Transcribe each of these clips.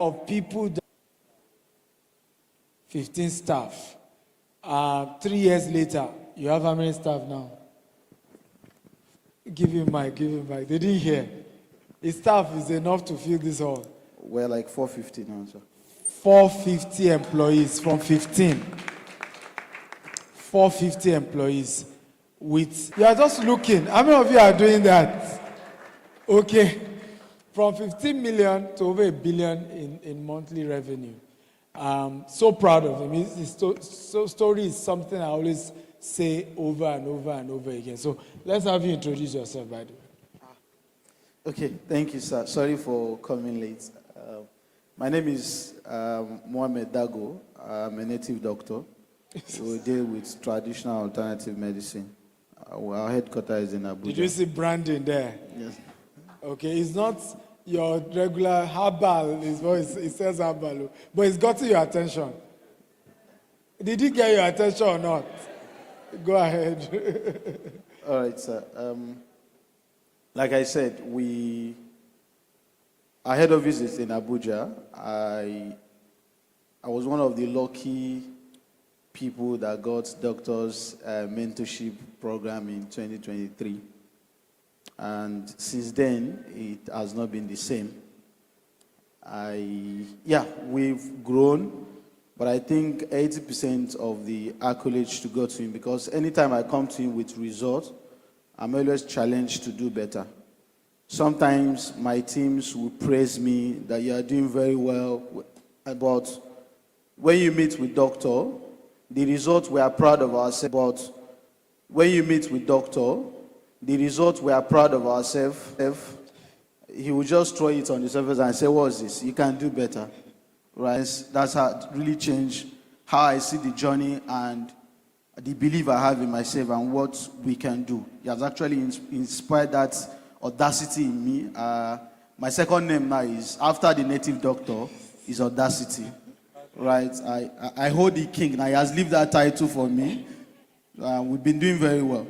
of people, 15 staff. 3 years later, you have how many staff now? Give him mic. They didn't hear. His staff is enough to fill this hall. We're like 450 now, sir. 450 employees from 15. 450 employees. You are just looking. How many of you are doing that? Okay. From 15 million to over 1 billion in monthly revenue. So proud of him. His story is something I always say over and over and over again. So let's have you introduce yourself, by the way. Okay, thank you, sir. Sorry for coming late. My name is Mohamed Dago. I'm a native doctor. We deal with traditional alternative medicine. Our headquarters is in Abuja. Did you see branding there? Yes. Okay, it's not your regular herbal, it says herbal, but it's gotten your attention. Did it get your attention or not? Go ahead. All right, sir. Like I said, our head office is in Abuja. I was one of the lucky people that got doctors' mentorship program in 2023. And since then, it has not been the same. We've grown, but I think 80% of the accolades to go to him, because anytime I come to him with results, I'm always challenged to do better. Sometimes my teams will praise me that you are doing very well, but when you meet with doctor, the results we are proud of ourselves. But when you meet with doctor, the results we are proud of ourselves, he will just throw it on the surface and say, what's this? You can do better. Right? That's how it really changed how I see the journey and the belief I have in myself and what we can do. He has actually inspired that audacity in me. My second name now is, after the native doctor, is Audacity. Right? I hold the king. Now he has lived that title for me. We've been doing very well.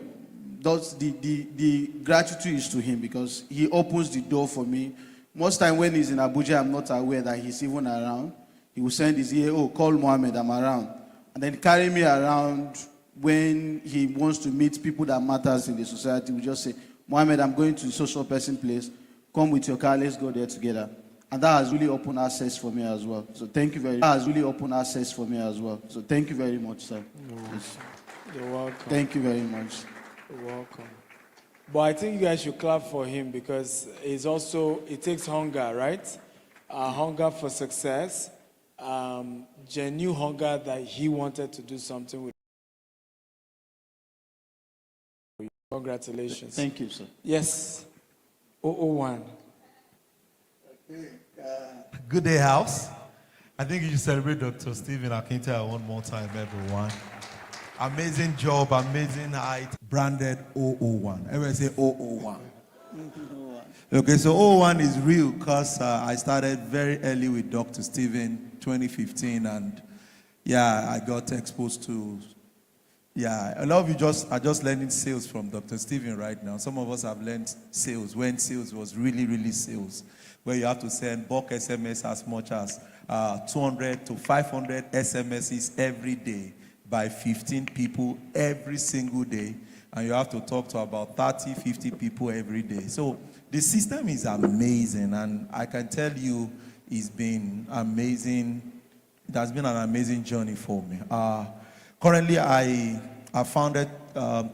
The gratitude is to him because he opens the door for me. Most time when he's in Abuja, I'm not aware that he's even around. He will send his ear, call Mohammed, I'm around. And then carry me around when he wants to meet people that matters in the society. We just say, Mohammed, I'm going to the social person place. Come with your car, let's go there together. And that has really opened access for me as well. So thank you very much. That has really opened access for me as well. So thank you very much, sir. You're welcome. Thank you very much. You're welcome. But I think you guys should clap for him because it takes hunger, right? Hunger for success, genuine hunger that he wanted to do something with. Congratulations. Thank you, sir. Yes. 001. Okay. Good day, house. I think you should celebrate Dr. Stephen Akintayo one more time, everyone. Amazing job, amazing height. Branded 001. Everybody say 001. Okay, so 001 is real because I started very early with Dr. Stephen 2015, and I got exposed to. A lot of you are just learning sales from Dr. Stephen right now. Some of us have learned sales when sales was really, really sales, where you have to send bulk SMS as much as 200 to 500 SMSs every day by 15 people every single day, and you have to talk to about 30, 50 people every day. So the system is amazing, and I can tell you it's been amazing. It has been an amazing journey for me. Currently, I founded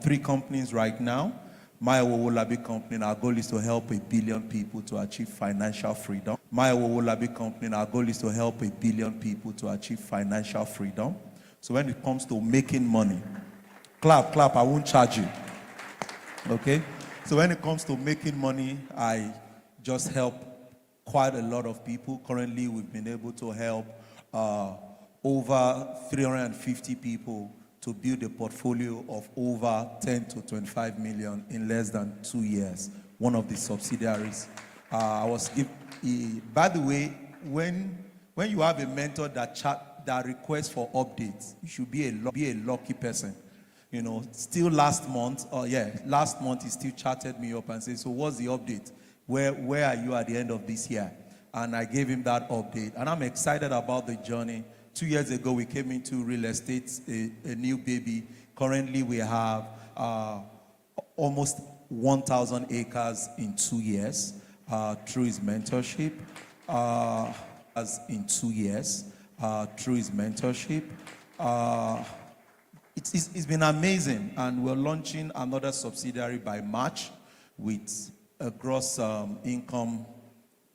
3 companies right now. My Wolabi company, our goal is to help 1 billion people to achieve financial freedom. My Wolabi company, our goal is to help 1 billion people to achieve financial freedom. So when it comes to making money, clap, I won't charge you. Okay? So when it comes to making money, I just help quite a lot of people. Currently, we've been able to help over 350 people to build a portfolio of over 10 to 25 million in less than 2 years. One of the subsidiaries. By the way, when you have a mentor that requests for updates, you should be a lucky person. You know, still last month he still chatted me up and said, so what's the update? Where are you at the end of this year? and I gave him that update. And I'm excited about the journey. 2 years ago, we came into real estate, a new baby. Currently, we have almost 1,000 acres in 2 years through his mentorship. As in 2 years through his mentorship. It's been amazing, and we're launching another subsidiary by March with a gross income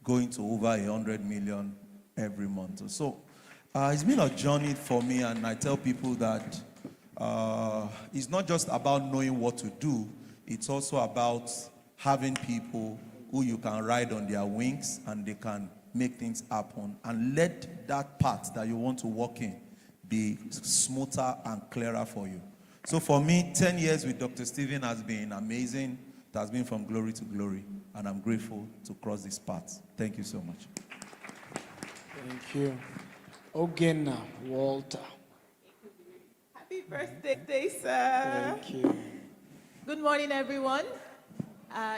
going to over 100 million every month. So it's been a journey for me, and I tell people that it's not just about knowing what to do, it's also about having people who you can ride on their wings and they can make things happen, and let that path that you want to walk in be smoother and clearer for you. So for me, 10 years with Dr. Stephen has been amazing. It has been from glory to glory, and I'm grateful to cross this path. Thank you so much. Thank you. Ogena Walter. Happy birthday, sir. Thank you. Good morning, everyone.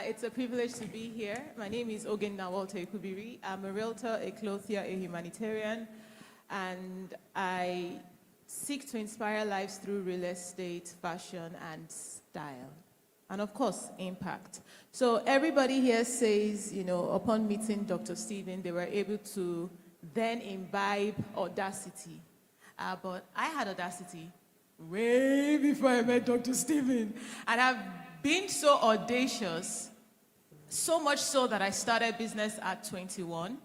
It's a privilege to be here. My name is Ogena Walter Ekubiri. I'm a realtor, a clothier, a humanitarian, and I seek to inspire lives through real estate, fashion, and style. And of course, impact. So everybody here says, upon meeting Dr. Stephen, they were able to then imbibe audacity. But I had audacity way before I met Dr. Stephen. And I've been so audacious, so much so that I started business at 21,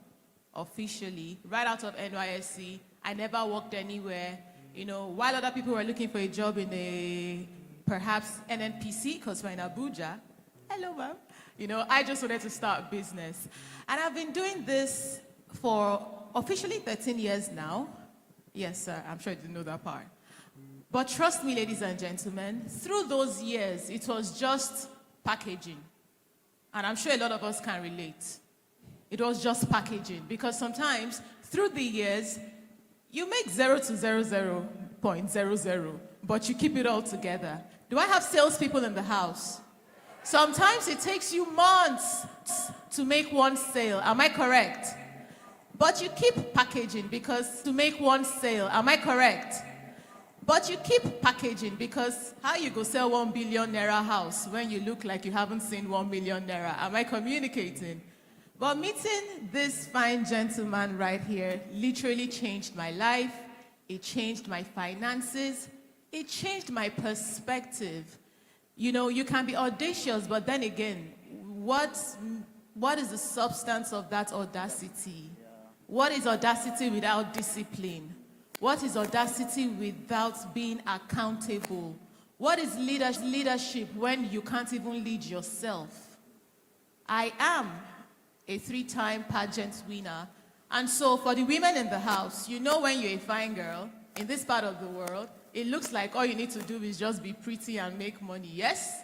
officially, right out of NYSC. I never worked anywhere. While other people were looking for a job in perhaps NNPC, because we're in Abuja. Hello, ma'am. I just wanted to start business. And I've been doing this for officially 13 years now. Yes, sir, I'm sure you didn't know that part. But trust me, ladies and gentlemen, through those years, it was just packaging. And I'm sure a lot of us can relate. It was just packaging, because sometimes, through the years, you make 0 to 0.00, but you keep it all together. Do I have salespeople in the house? Sometimes it takes you months to make one sale. Am I correct? But you keep packaging because to make one sale. Am I correct? But you keep packaging, because how you go sell 1 billion naira house when you look like you haven't seen 1 million naira? Am I communicating? But meeting this fine gentleman right here literally changed my life. It changed my finances. It changed my perspective. You can be audacious, but then again, what is the substance of that audacity? What is audacity without discipline? What is audacity without being accountable? What is leadership when you can't even lead yourself? I am a 3-time pageant winner. And so for the women in the house, when you're a fine girl in this part of the world, it looks like all you need to do is just be pretty and make money, yes?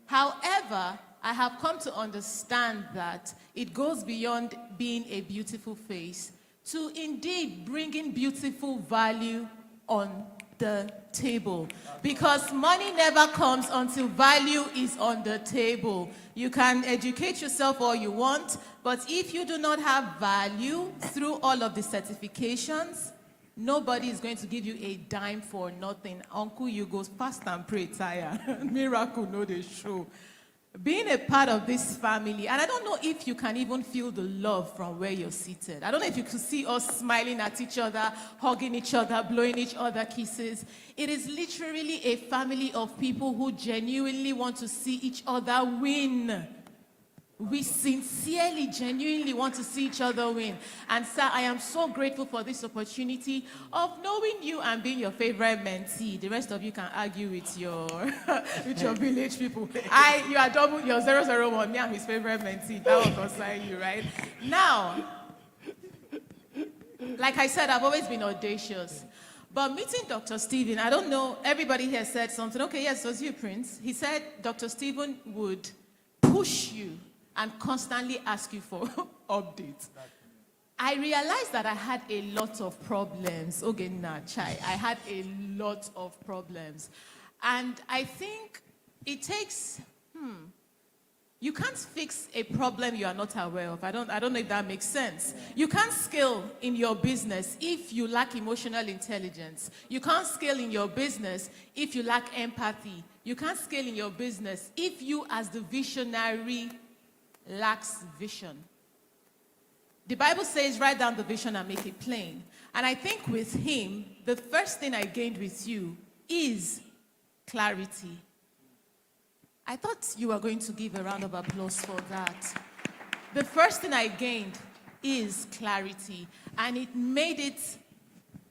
However, I have come to understand that it goes beyond being a beautiful face to indeed bringing beautiful value on the table. Because money never comes until value is on the table. You can educate yourself all you want, but if you do not have value through all of the certifications, nobody is going to give you a dime for nothing. Uncle, you go fast and pray, tire. Miracle, no, they show. Being a part of this family, and I don't know if you can even feel the love from where you're seated. I don't know if you could see us smiling at each other, hugging each other, blowing each other kisses. It is literally a family of people who genuinely want to see each other win. We sincerely, genuinely want to see each other win. And sir, I am so grateful for this opportunity of knowing you and being your favorite mentee. The rest of you can argue with your village people. You are you're 001. Me, I'm his favorite mentee. That will concern you, right? Now, like I said, I've always been audacious. But meeting Dr. Stephen, I don't know, everybody here said something. Okay, yes, it was you, Prince. He said Dr. Stephen would push you and constantly ask you for updates. I realized that I had a lot of problems. I had a lot of problems. And I think it takes You can't fix a problem you are not aware of. I don't know if that makes sense. You can't scale in your business if you lack emotional intelligence. You can't scale in your business if you lack empathy. You can't scale in your business if you, as the visionary, lacks vision. The Bible says, write down the vision and make it plain. And I think with him, the first thing I gained with you is clarity. I thought you were going to give a round of applause for that. The first thing I gained is clarity, and it made it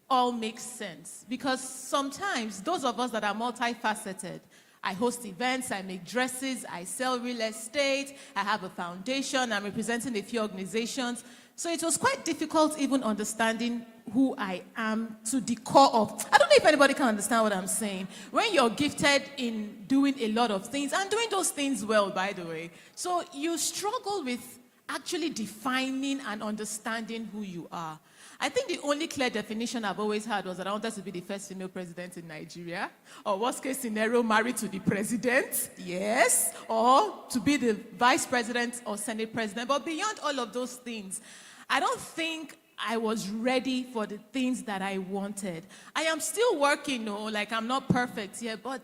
all make sense. Because sometimes those of us that are multifaceted, I host events, I make dresses, I sell real estate, I have a foundation, I'm representing a few organizations. So it was quite difficult even understanding who I am to the core of. I don't know if anybody can understand what I'm saying. When you're gifted in doing a lot of things, and doing those things well, by the way, so you struggle with actually defining and understanding who you are. I think the only clear definition I've always had was that I wanted to be the first female president in Nigeria, or worst case scenario, married to the president, yes, or to be the vice president or senate president. But beyond all of those things, I don't think I was ready for the things that I wanted. I am still working, like I'm not perfect yet, but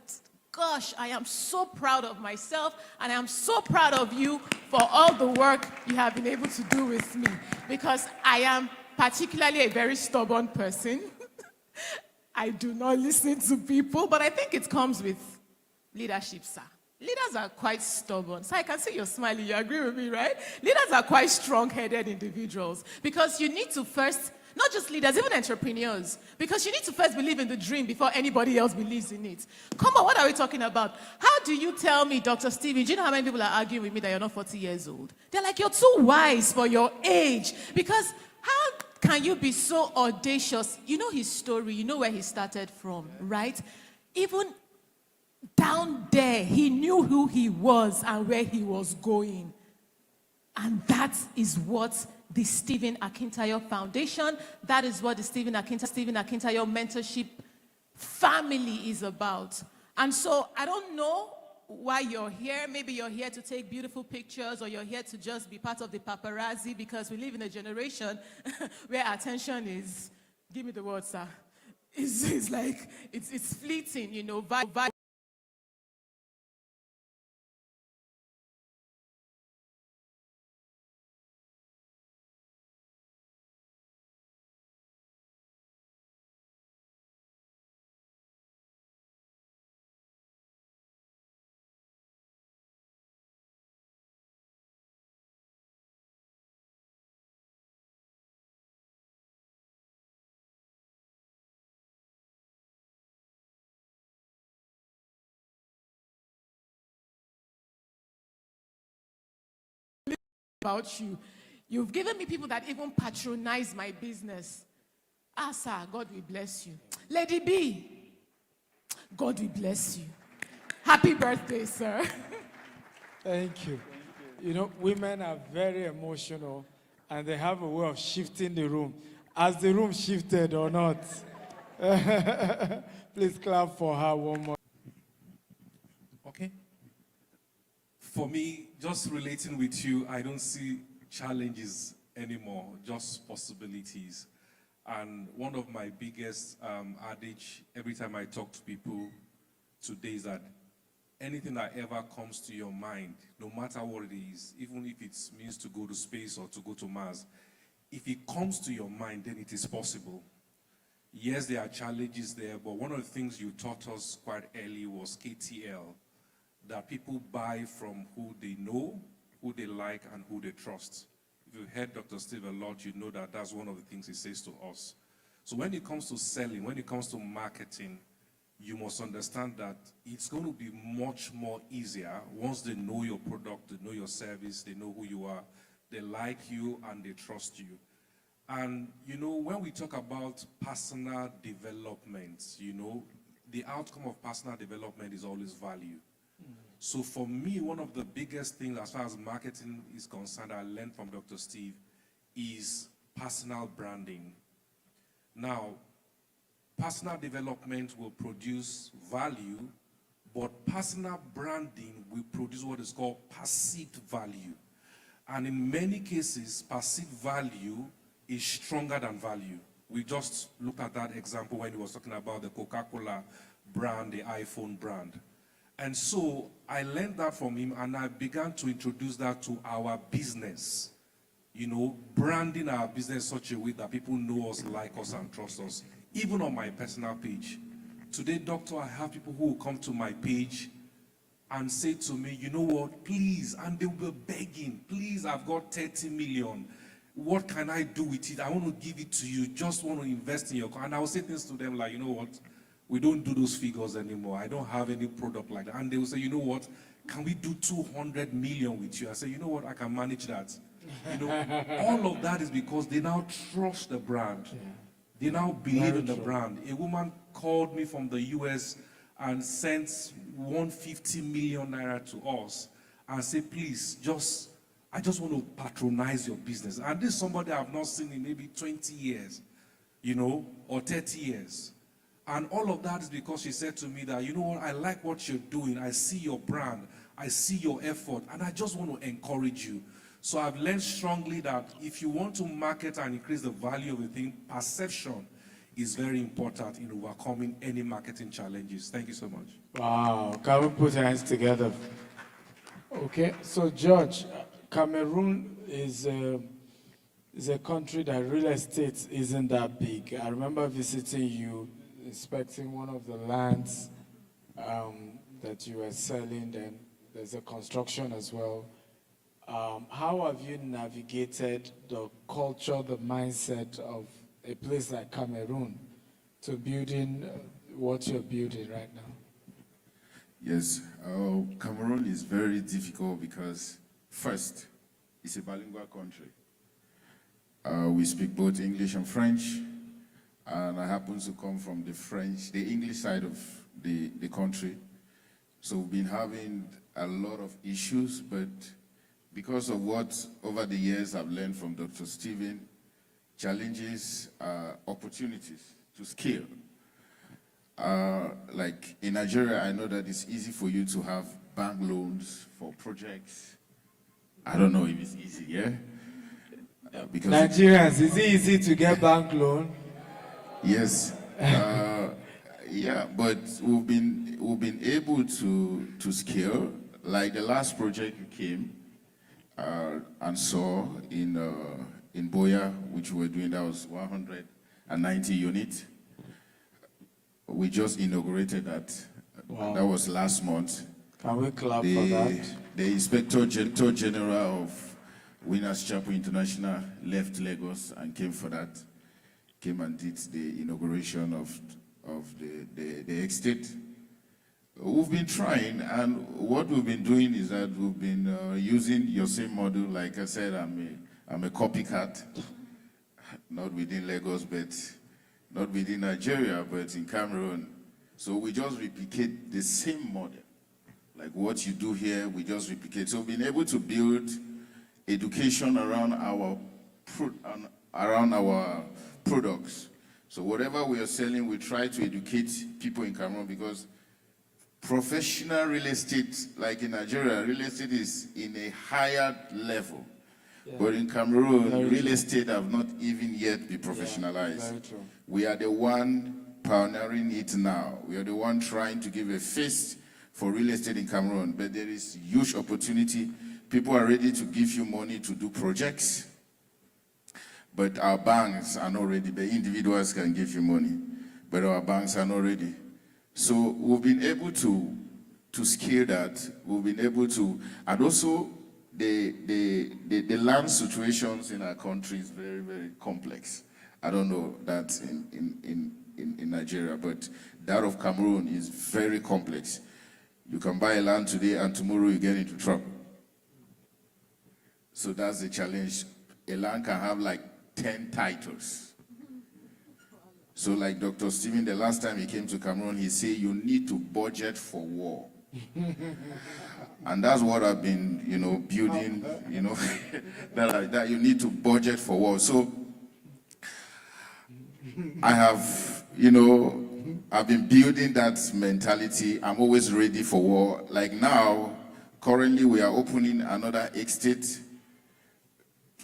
gosh, I am so proud of myself, and I am so proud of you for all the work you have been able to do with me, because I am particularly a very stubborn person. I do not listen to people, but I think it comes with leadership, sir. Leaders are quite stubborn. So I can see you're smiling. You agree with me, right? Leaders are quite strong-headed individuals, because you need to first, not just leaders, even entrepreneurs, because you need to first believe in the dream before anybody else believes in it. Come on, what are we talking about? How do you tell me, Dr. Steven, do you know how many people are arguing with me that you're not 40 years old? They're like, you're too wise for your age. Because how can you be so audacious? You know his story. You know where he started from, right? Even down there, he knew who he was and where he was going. And that is what the Stephen Akintayo Foundation, that is what the Stephen Akintayo Mentorship family is about. And so I don't know why you're here. Maybe you're here to take beautiful pictures, or you're here to just be part of the paparazzi, because we live in a generation where attention is, give me the word, sir, it's like, it's fleeting, vibe. About you. You've given me people that even patronize my business. Ah, sir, God will bless you. Lady B, God will bless you. Happy birthday, sir. Thank you. Women are very emotional, and they have a way of shifting the room. Has the room shifted or not? Please clap for her one more. Okay. For me, just relating with you, I don't see challenges anymore, just possibilities. And one of my biggest adage every time I talk to people today is that anything that ever comes to your mind, no matter what it is, even if it means to go to space or to go to Mars, if it comes to your mind, then it is possible. Yes, there are challenges there, but one of the things you taught us quite early was KTL, that people buy from who they know, who they like, and who they trust. If you've heard Dr. Steve a lot, you know that that's one of the things he says to us. So when it comes to selling, when it comes to marketing, you must understand that it's going to be much more easier once they know your product, they know your service, they know who you are, they like you, and they trust you. And, when we talk about personal development, the outcome of personal development is always value. So for me, one of the biggest things as far as marketing is concerned, I learned from Dr. Steve, is personal branding. Now, personal development will produce value, But personal branding will produce what is called perceived value. And in many cases, perceived value is stronger than value. We just looked at that example when he was talking about the Coca-Cola brand, the iPhone brand. And so I learned that from him, and I began to introduce that to our business. You know, branding our business such a way that people know us, like us, and trust us. Even on my personal page. Today, doctor, I have people who will come to my page and say to me, you know what, please, and they will be begging, please, I've got 30 million. What can I do with it? I want to give it to you. Just want to invest in your car. And I will say things to them like, you know what? We don't do those figures anymore. I don't have any product like that. And they will say, you know what? Can we do 200 million with you? I say, you know what? I can manage that. You know, all of that is because they now trust the brand. Yeah. They now believe in the brand. A woman called me from the US and sent 150 million naira to us and said, please, I just want to patronize your business. And this is somebody I've not seen in maybe 20 years, you know, or 30 years. And all of that is because she said to me that, you know what, I like what you're doing. I see your brand. I see your effort. And I just want to encourage you. So I've learned strongly that if you want to market and increase the value of a thing, perception is very important in overcoming any marketing challenges. Thank you so much. Wow, can we put hands together? Okay, so George, Cameroon is a country that real estate isn't that big. I remember visiting you, inspecting one of the lands that you were selling, and there's a construction as well. How have you navigated the culture, the mindset of a place like Cameroon to building what you're building right now? Yes, Cameroon is very difficult because, first, it's a bilingual country. We speak both English and French, and I happen to come from the English side of the country. So we've been having a lot of issues, but because of what over the years I've learned from Dr. Stephen, challenges are opportunities to scale. Like in Nigeria, I know that it's easy for you to have bank loans for projects. I don't know if it's easy, yeah? Because Nigerians, is it easy to get bank loan? Yes. Yeah, but we've been able to scale. Like the last project we came and saw in Boya, which we were doing, that was 190 units. We just inaugurated that. Wow. That was last month. Can we clap for that? The Inspector General of Winners Chapel International left Lagos and came for that. Came and did the inauguration of the estate. We've been trying, and what we've been doing is that we've been using your same model. Like I said, I'm a copycat, not within Lagos, but not within Nigeria, but in Cameroon. So we just replicate the same model. Like what you do here, we just replicate. So we've been able to build education around our products. So whatever we are selling, we try to educate people in Cameroon, because professional real estate, like in Nigeria, real estate is in a higher level. Yeah. But in Cameroon, real estate have not even yet been professionalized. Yeah, we are the one pioneering it now. We are the one trying to give a face for real estate in Cameroon. But there is huge opportunity. People are ready to give you money to do projects. But our banks are not ready. The individuals can give you money, but our banks are not ready. So we've been able to scale that. We've been able to, and also the land situations in our country is very, very complex. I don't know that in Nigeria, but that of Cameroon is very complex. You can buy a land today and tomorrow you get into trouble. So that's the challenge. A land can have like 10 titles. So like Dr. Stephen, the last time he came to Cameroon, he said you need to budget for war. And that's what I've been, building, that you need to budget for war. So I have, I've been building that mentality. I'm always ready for war. Like now, currently we are opening another estate.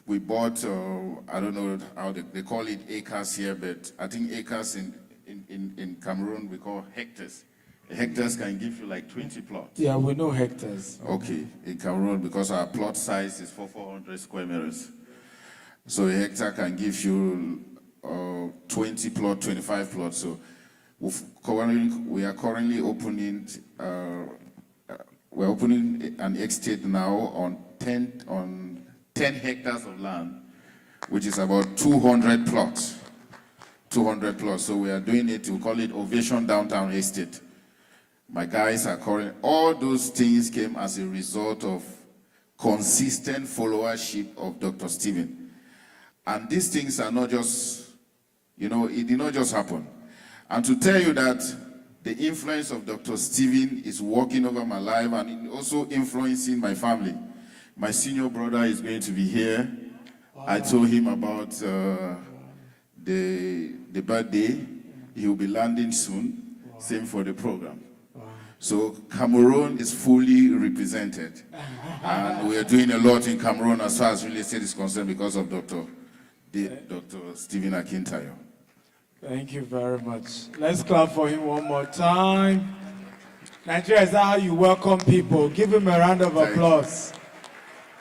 We bought, I don't know how they call it acres here, but I think acres in Cameroon we call hectares. Hectares can give you like 20 plots. Yeah, we know hectares. Okay, in Cameroon, because our plot size is 400 square meters. So a hectare can give you 20 plot, 25 plots. So we are currently opening, we're opening an estate now on 10 hectares of land, which is about 200 plots. 200 plots. So we are doing it, we call it Ovation Downtown Estate. My guys are calling, all those things came as a result of consistent followership of Dr. Stephen. And these things are not just, it did not just happen. And to tell you that the influence of Dr. Stephen is working over my life and also influencing my family. My senior brother is going to be here. Wow. I told him about the birthday. He will be landing soon. Wow. Same for the program. So Cameroon is fully represented. And we are doing a lot in Cameroon as far as real estate is concerned because of Dr. Stephen Akintayo. Thank you very much. Let's clap for him one more time. Nigeria, is that how you welcome people? Give him a round of applause.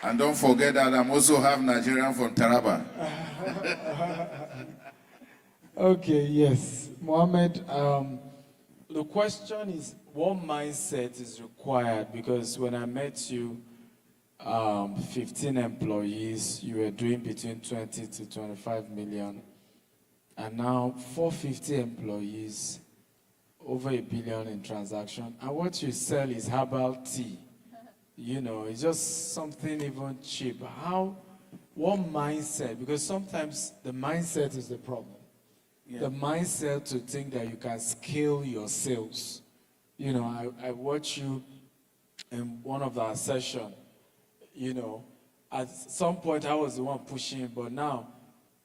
And don't forget that I'm also half Nigerian from Taraba. Okay, yes. Mohammed, the question is, what mindset is required? Because when I met you, 15 employees, you were doing between 20 to 25 million. And now 450 employees, over $1 billion in transaction. And what you sell is herbal tea. It's just something even cheap. What mindset? Because sometimes the mindset is the problem. Yeah. The mindset to think that you can scale your sales. I watch you in one of our sessions, at some point I was the one pushing, but now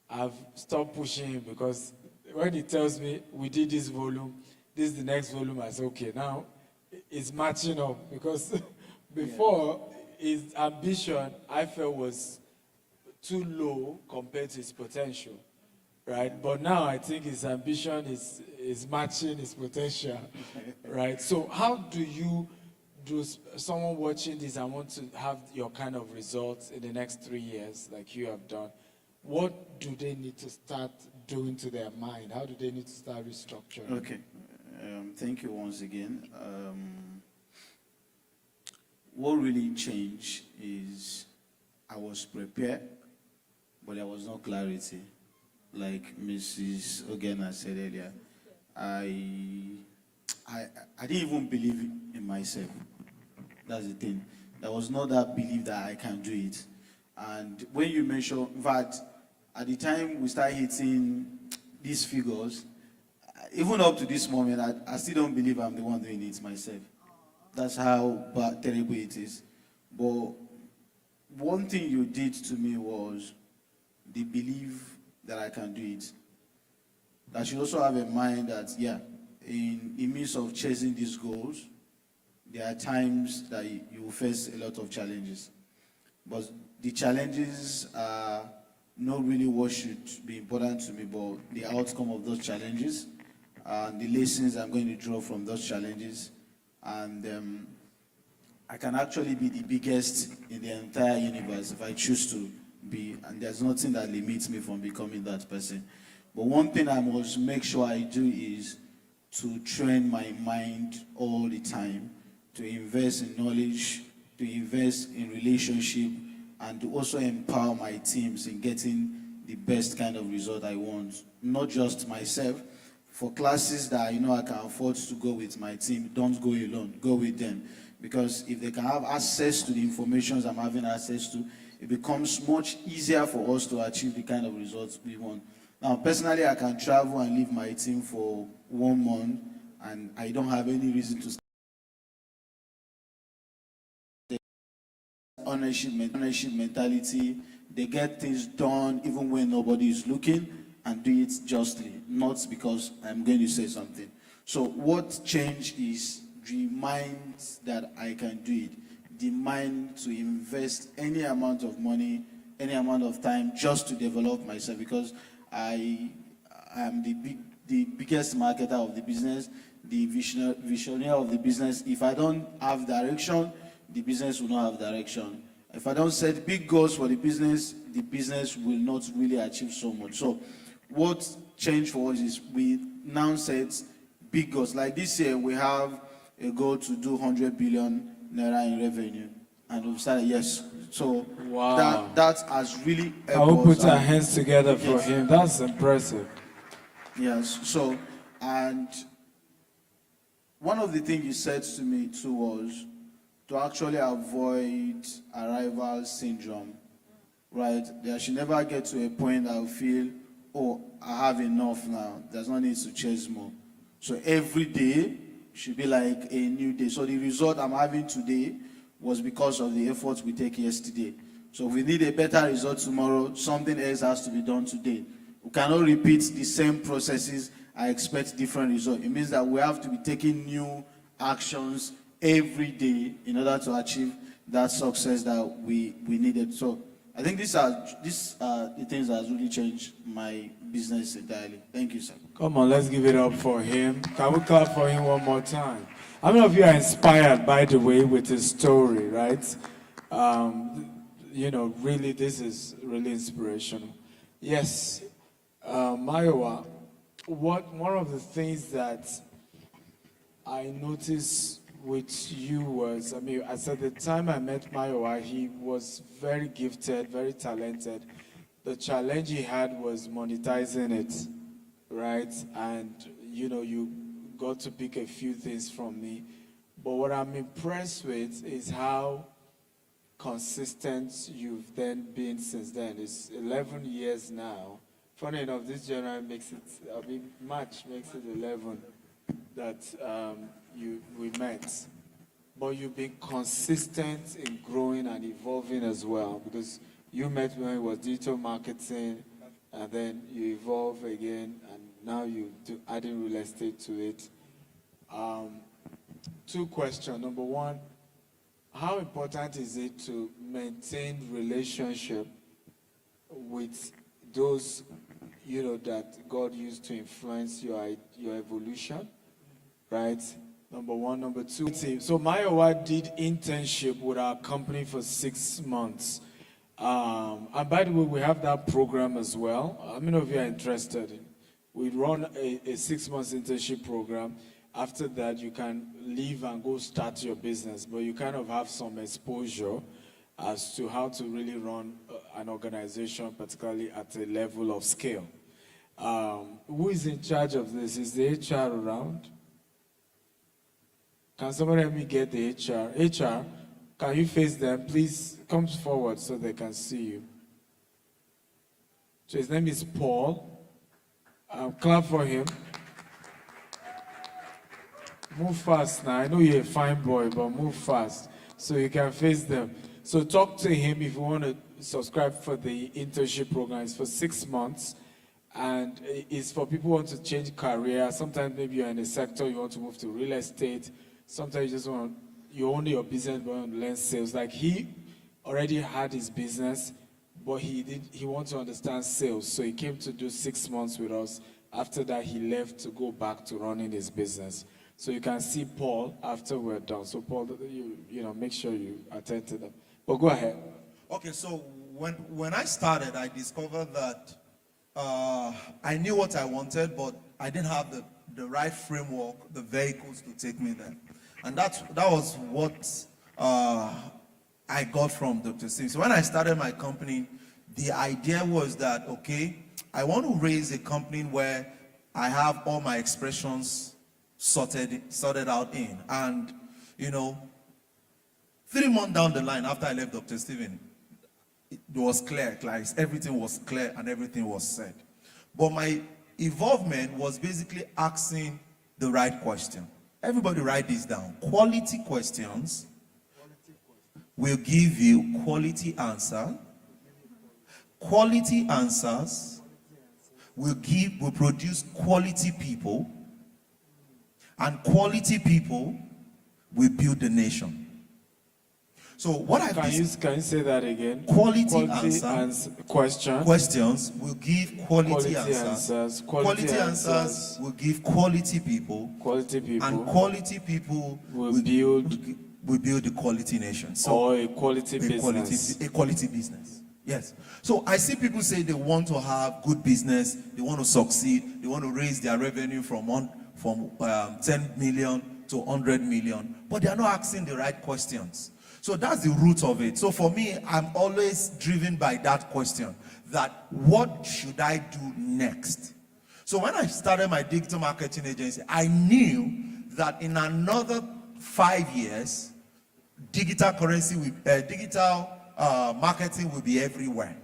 I've stopped pushing him because when he tells me we did this volume, this is the next volume, I say, okay, now it's matching up because before his ambition I felt was too low compared to his potential. Right, but now I think his ambition is matching his potential, right? So how do someone watching this and want to have your kind of results in the next 3 years, like you have done? What do they need to start doing to their mind? How do they need to start restructuring? Okay, thank you once again. What really changed is I was prepared, but there was no clarity. Like Mrs. Ogena said earlier, I didn't even believe in myself. That's the thing. There was not that belief that I can do it. And when you mention, in fact, at the time we start hitting these figures, even up to this moment, I still don't believe I'm the one doing it myself. That's how terrible it is. But one thing you did to me was the belief that I can do it. That should also have in mind that, in the midst of chasing these goals, there are times that you will face a lot of challenges. But the challenges are not really what should be important to me, but the outcome of those challenges and the lessons I'm going to draw from those challenges. And I can actually be the biggest in the entire universe if I choose to be, and there's nothing that limits me from becoming that person. But one thing I must make sure I do is to train my mind all the time, to invest in knowledge, to invest in relationship, and to also empower my teams in getting the best kind of result I want. Not just myself. For classes that I know I can afford to go with my team, don't go alone, go with them. Because if they can have access to the information I'm having access to, it becomes much easier for us to achieve the kind of results we want. Now, personally, I can travel and leave my team for 1 month, and I don't have any reason to stay. Ownership mentality, they get things done even when nobody is looking, and do it justly, not because I'm going to say something. So what changed is the mind that I can do it, the mind to invest any amount of money, any amount of time just to develop myself, because I am the biggest marketer of the business, the visionary of the business. If I don't have direction, the business will not have direction. If I don't set big goals for the business will not really achieve so much. So what changed for us is we now set big goals. Like this year, we have a goal to do 100 billion naira in revenue. And we've started, yes. So Wow. that has really helped I will put us. our hands together for Yes. him. That's impressive. Yes. So, and one of the things you said to me too was to actually avoid arrival syndrome, right? There should never get to a point I'll feel, oh, I have enough now. There's no need to chase more. So every day should be like a new day. So the result I'm having today was because of the efforts we take yesterday. So if we need a better result tomorrow, something else has to be done today. We cannot repeat the same processes and expect different results. It means that we have to be taking new actions every day in order to achieve that success that we needed. So I think these are the things that has really changed my business entirely. Thank you, sir. Come on, let's give it up for him. Can we clap for him one more time? How many of you are inspired, by the way, with his story, right? Really, this is really inspirational. Yes, Mayowa, one of the things that I noticed with you was, as at the time I met Mayowa, he was very gifted, very talented. The challenge he had was monetizing it, right? And, you got to pick a few things from me. But what I'm impressed with is how consistent you've then been since then. It's 11 years now. Funny enough, this January March makes it 11 that we met. But you've been consistent in growing and evolving as well, because you met when it was digital marketing, and then you evolve again, and now you do adding real estate to it. Two questions. Number one, how important is it to maintain relationship with those, that God used to influence your evolution, right? Number one. Number two, so Mayowa did internship with our company for 6 months. And by the way, we have that program as well. How many of you are interested? We run a 6 months internship program. After that, you can leave and go start your business, but you kind of have some exposure as to how to really run an organization, particularly at a level of scale. Who is in charge of this? Is the HR around? Can somebody help me get the HR? HR, can you face them? Please come forward so they can see you. So his name is Paul. Clap for him. Move fast now. I know you're a fine boy, but move fast so you can face them. So talk to him if you want to subscribe for the internship program. It's for 6 months, and it's for people who want to change career. Sometimes maybe you're in a sector, you want to move to real estate. Sometimes you just you own your business, but you want to learn sales. Like he already had his business, but he wants to understand sales. So he came to do 6 months with us. After that, he left to go back to running his business. So you can see Paul after we're done. So Paul, make sure you attend to them. But go ahead. Okay, so when I started, I discovered that I knew what I wanted, but I didn't have the right framework, the vehicles to take me there. And that was what I got from Dr. Steve. So when I started my company, the idea was that, okay, I want to raise a company where I have all my expressions sorted out in. And, 3 months down the line after I left Dr. Stephen, it was clear, everything was clear and everything was said. But my involvement was basically asking the right question. Everybody write this down. Quality questions will give you quality answer. Quality answers will produce quality people. And quality people will build the nation. So what I Can you say that again? Quality questions will give quality answers. Quality answers will give quality people. And quality people will build the quality nation. So or a quality business. A quality business. Yes. So I see people say they want to have good business, they want to succeed, they want to raise their revenue from 10 million to 100 million, but they are not asking the right questions. So that's the root of it. So for me, I'm always driven by that question, that what should I do next? So when I started my digital marketing agency, I knew that in another 5 years, digital marketing will be everywhere.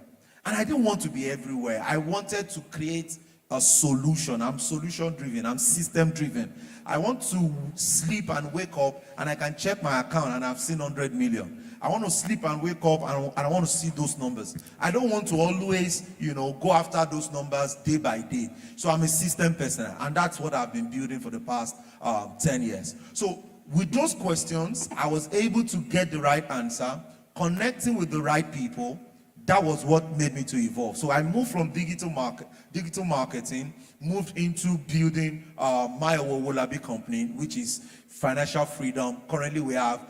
And I didn't want to be everywhere. I wanted to create a solution. I'm solution driven. I'm system driven. I want to sleep and wake up and I can check my account and I've seen 100 million. I want to sleep and wake up and I want to see those numbers. I don't want to always, go after those numbers day by day. So I'm a system person, and that's what I've been building for the past 10 years. So with those questions, I was able to get the right answer, connecting with the right people. That was what made me to evolve. So I moved from digital marketing, moved into building my Owolabi company, which is financial freedom. Currently, we have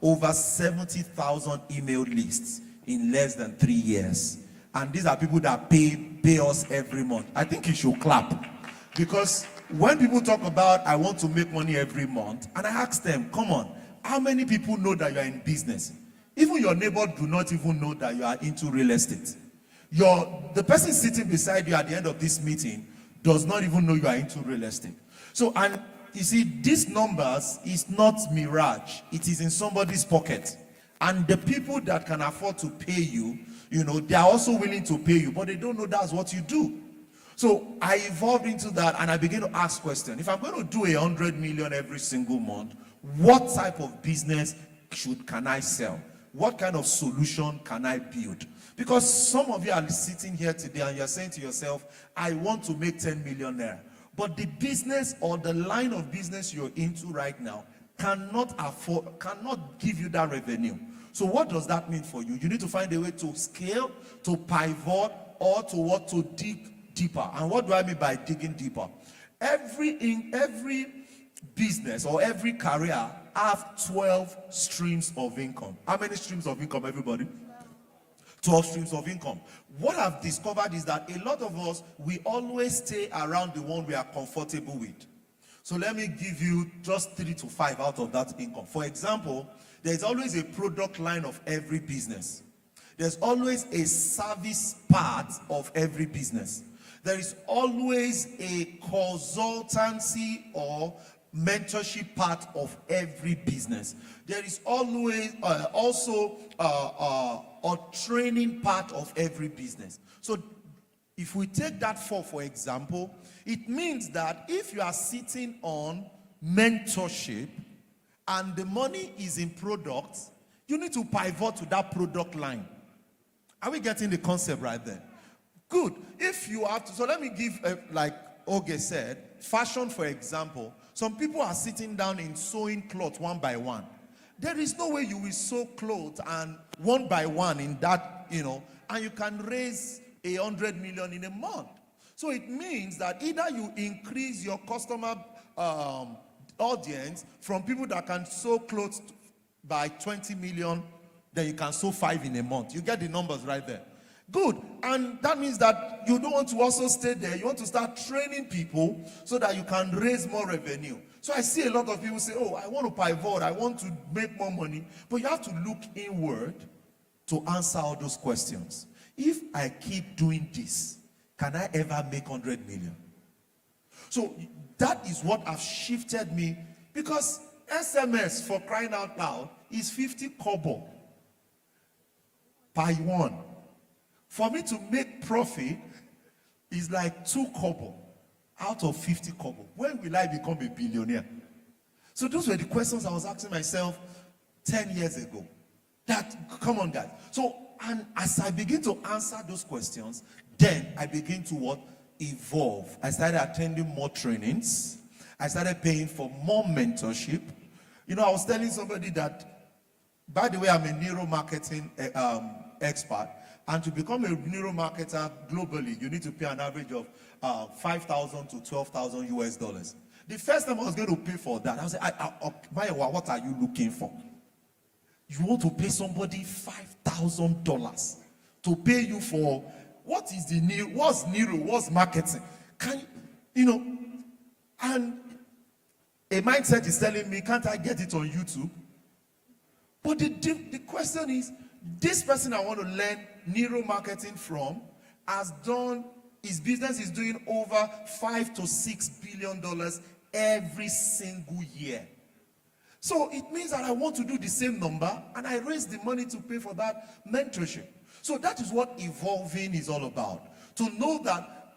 over 70,000 email lists in less than 3 years. And these are people that pay us every month. I think you should clap. Because when people talk about, I want to make money every month, and I ask them, come on, how many people know that you are in business? Even your neighbor do not even know that you are into real estate. The person sitting beside you at the end of this meeting does not even know you are into real estate. So, and you see, these numbers is not mirage. It is in somebody's pocket. And the people that can afford to pay you, they are also willing to pay you, but they don't know that's what you do. So I evolved into that and I began to ask questions. If I'm going to do 100 million every single month, what type of business can I sell? What kind of solution can I build? Because some of you are sitting here today and you're saying to yourself, I want to make 10 million naira. But the business or the line of business you're into right now cannot give you that revenue. So what does that mean for you? You need to find a way to scale, to pivot, or to dig deeper. And what do I mean by digging deeper? Every business or every career have 12 streams of income. How many streams of income, everybody? 12 streams of income. What I've discovered is that a lot of us, we always stay around the one we are comfortable with. So let me give you just 3 to 5 out of that income. For example, there's always a product line of every business. There's always a service part of every business. There is always a consultancy or mentorship part of every business. There is always also a training part of every business. So if we take that for example, it means that if you are sitting on mentorship and the money is in products, you need to pivot to that product line. Are we getting the concept right there? Good. If you have to, so let me give, like Oge said, fashion for example. Some people are sitting down in sewing clothes one by one. There is no way you will sew clothes and one by one in that, and you can raise 100 million in a month. So it means that either you increase your customer audience from people that can sew clothes by 20 million, then you can sew 5 in a month. You get the numbers right there. Good. And that means that you don't want to also stay there. You want to start training people so that you can raise more revenue. So I see a lot of people say, oh, I want to pivot. I want to make more money. But you have to look inward to answer all those questions. If I keep doing this, can I ever make 100 million? So that is what has shifted me, because SMS, for crying out loud, is 50 kobo per one. For me to make profit is like 2 kobo out of 50 kobo. When will I become a billionaire? So those were the questions I was asking myself 10 years ago. Come on guys. So, and as I begin to answer those questions, then I begin to evolve. I started attending more trainings. I started paying for more mentorship. You know, I was telling somebody that, by the way, I'm a neuromarketing expert. And to become a neuromarketer globally, you need to pay an average of 5,000 to 12,000 US dollars. The first time I was going to pay for that, I was like, Mayowa, what are you looking for? You want to pay somebody $5,000 to pay you for what is the new, what's neuro, what's marketing? Can you know, and a mindset is telling me, can't I get it on YouTube? But the question is, this person I want to learn neuromarketing from has done, his business is doing over $5 to $6 billion every single year. So it means that I want to do the same number, and I raise the money to pay for that mentorship. So that is what evolving is all about. To know that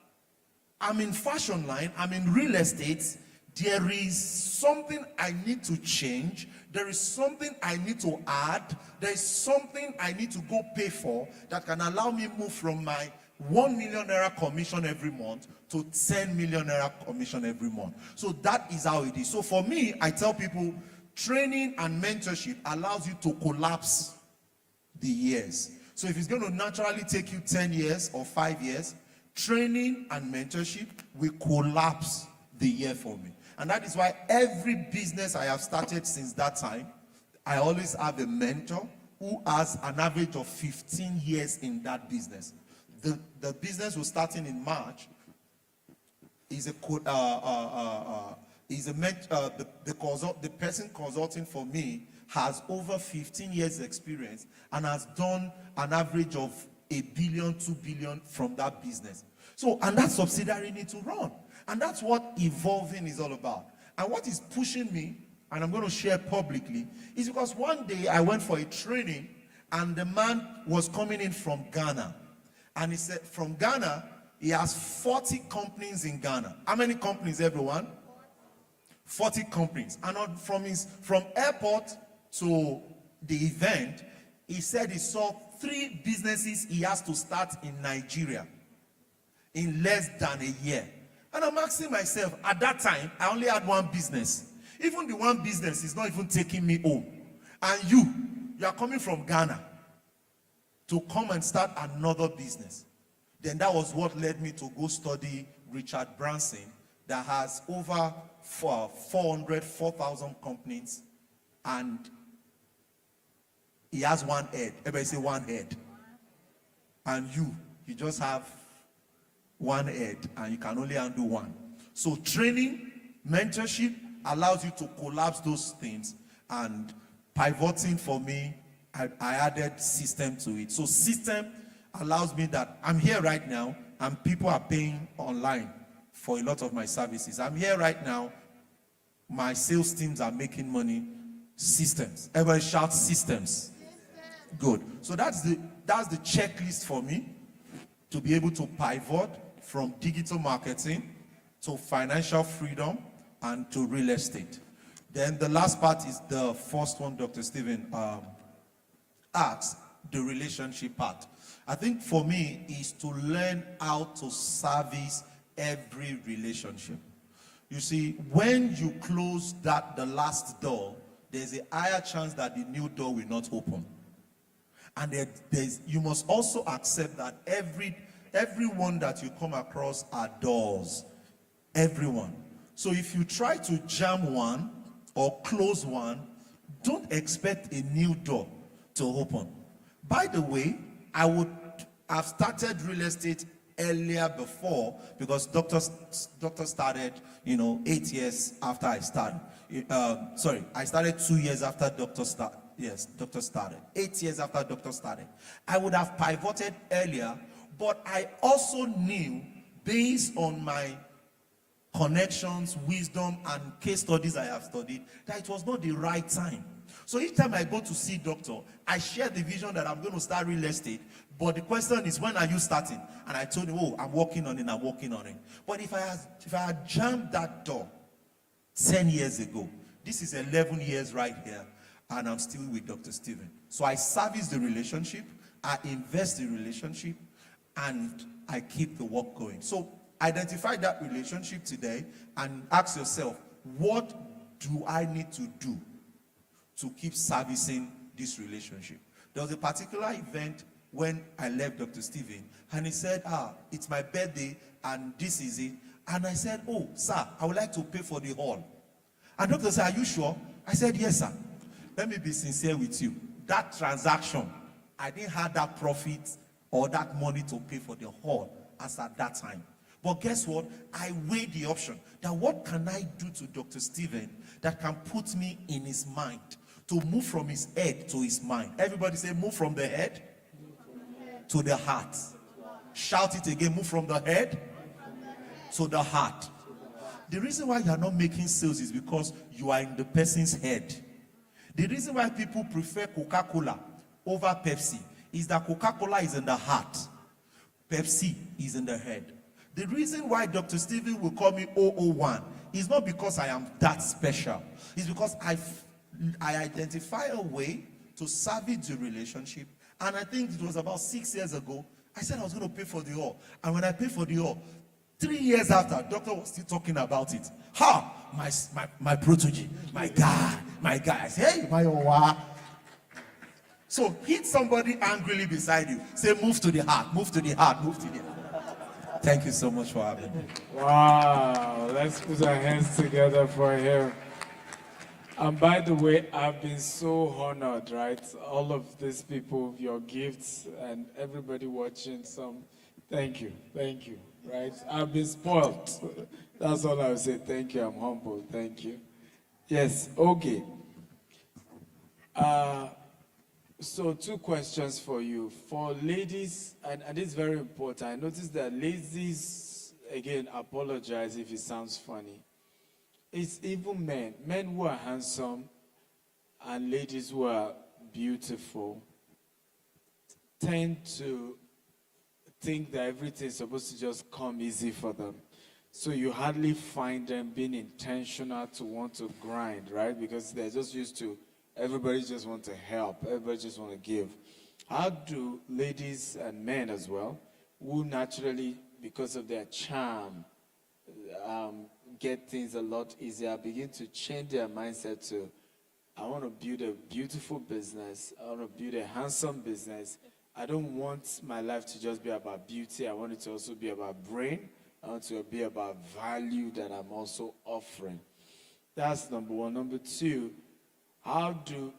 I'm in fashion line, I'm in real estate, there is something I need to change, there is something I need to add, there is something I need to go pay for that can allow me move from my 1 million naira commission every month to 10 million naira commission every month. So that is how it is. So for me, I tell people, training and mentorship allows you to collapse the years. So if it's going to naturally take you 10 years or 5 years, training and mentorship will collapse the year for me. And that is why every business I have started since that time, I always have a mentor who has an average of 15 years in that business. The business was starting in March. The person consulting for me has over 15 years experience and has done an average of $1 billion, $2 billion from that business. So, and that subsidiary needs to run. And that's what evolving is all about. And what is pushing me, and I'm going to share publicly, is because one day I went for a training and the man was coming in from Ghana. And he said, from Ghana, he has 40 companies in Ghana. How many companies, everyone? 40 companies. And from airport to the event, he said he saw 3 businesses he has to start in Nigeria in less than a year. And I'm asking myself, at that time, I only had one business. Even the one business is not even taking me home. And you are coming from Ghana to come and start another business. Then that was what led me to go study Richard Branson, that has over 4,000 companies, and he has one head. Everybody say one head. And you just have one head, and you can only handle one. So training, mentorship allows you to collapse those things. And pivoting for me, I added system to it. So system allows me that I'm here right now, and people are paying online for a lot of my services. I'm here right now, my sales teams are making money. Systems. Everybody shout systems. Good. So that's the checklist for me to be able to pivot from digital marketing to financial freedom and to real estate. Then the last part is the first one Dr. Stephen asked, the relationship part. I think for me is to learn how to service every relationship. You see, when you close the last door, there's a higher chance that the new door will not open. And you must also accept that everyone that you come across are doors. Everyone. So if you try to jam one or close one, don't expect a new door to open. By the way, I would have started real estate earlier before, because doctor started, 8 years after I started. I started 2 years after doctor started. Yes, doctor started. 8 years after doctor started. I would have pivoted earlier, but I also knew, based on my connections, wisdom, and case studies I have studied, that it was not the right time. So each time I go to see doctor, I share the vision that I'm going to start real estate. But the question is, when are you starting? And I told him, I'm working on it. But if I had jammed that door 10 years ago, this is 11 years right here, and I'm still with Dr. Stephen. So I service the relationship, I invest in the relationship, and I keep the work going. So identify that relationship today and ask yourself, what do I need to do to keep servicing this relationship? There was a particular event when I left Dr. Stephen, and he said, it's my birthday, and this is it. And I said, oh, sir, I would like to pay for the hall. And doctor said, are you sure? I said, yes, sir. Let me be sincere with you. That transaction, I didn't have that profit or that money to pay for the hall as at that time. But guess what? I weighed the option that what can I do to Dr. Stephen that can put me in his mind, to move from his head to his mind. Everybody say, move from the head to the heart. Shout it again, move from the head to the heart. The reason why you are not making sales is because you are in the person's head. The reason why people prefer Coca-Cola over Pepsi is that Coca-Cola is in the heart, Pepsi is in the head. The reason why Dr. Stephen will call me 001 is not because I am that special. It's because I identify a way to salvage the relationship. And I think it was about 6 years ago, I said I was going to pay for the all. And when I paid for the all, 3 years after, doctor was still talking about it. My protege, my guy. I said, hey, my owa. So hit somebody angrily beside you. Say, move to the heart, move to the heart, move to the heart. Thank you so much for having me. Wow, let's put our hands together for him. And by the way, I've been so honored, right? All of these people, your gifts, and everybody watching, thank you, right? I've been spoiled. That's all I would say. Thank you, I'm humble, thank you. Yes, okay. So 2 questions for you. For ladies, and this is very important, I noticed that ladies, again, apologize if it sounds funny. It's even men who are handsome and ladies who are beautiful tend to think that everything is supposed to just come easy for them. So you hardly find them being intentional to want to grind, right? Because they're just used to, everybody just want to help, everybody just want to give. How do ladies and men as well, who naturally, because of their charm, get things a lot easier, begin to change their mindset to, I want to build a beautiful business, I want to build a handsome business. I don't want my life to just be about beauty, I want it to also be about brain, I want it to be about value that I'm also offering. That's number 1. Number 2, how do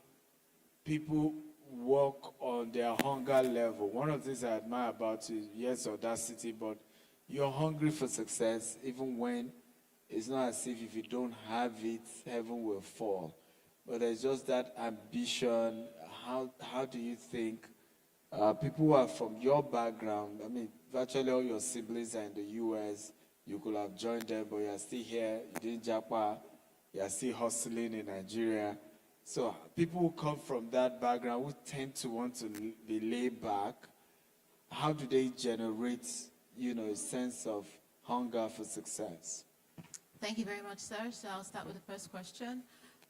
people work on their hunger level? One of the things I admire about you, yes, audacity, but you're hungry for success even when it's not as if you don't have it, heaven will fall. But there's just that ambition. How do you think people who are from your background, I mean, virtually all your siblings are in the US, you could have joined them, but you're still here, you didn't japa, you're still hustling in Nigeria. So people who come from that background, who tend to want to be laid back, how do they generate, a sense of hunger for success? Thank you very much, sir. So I'll start with the first question.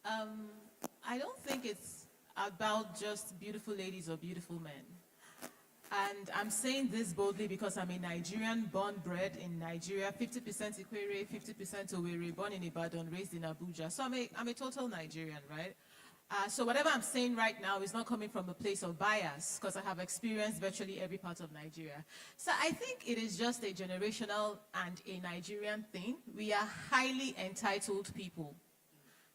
I don't think it's about just beautiful ladies or beautiful men. And I'm saying this boldly because I'm a Nigerian, born, bred in Nigeria, 50% Ikwere, 50% Owerri, born in Ibadan, raised in Abuja. So I'm a total Nigerian, right? So whatever I'm saying right now is not coming from a place of bias because I have experienced virtually every part of Nigeria. So I think it is just a generational and a Nigerian thing. We are highly entitled people.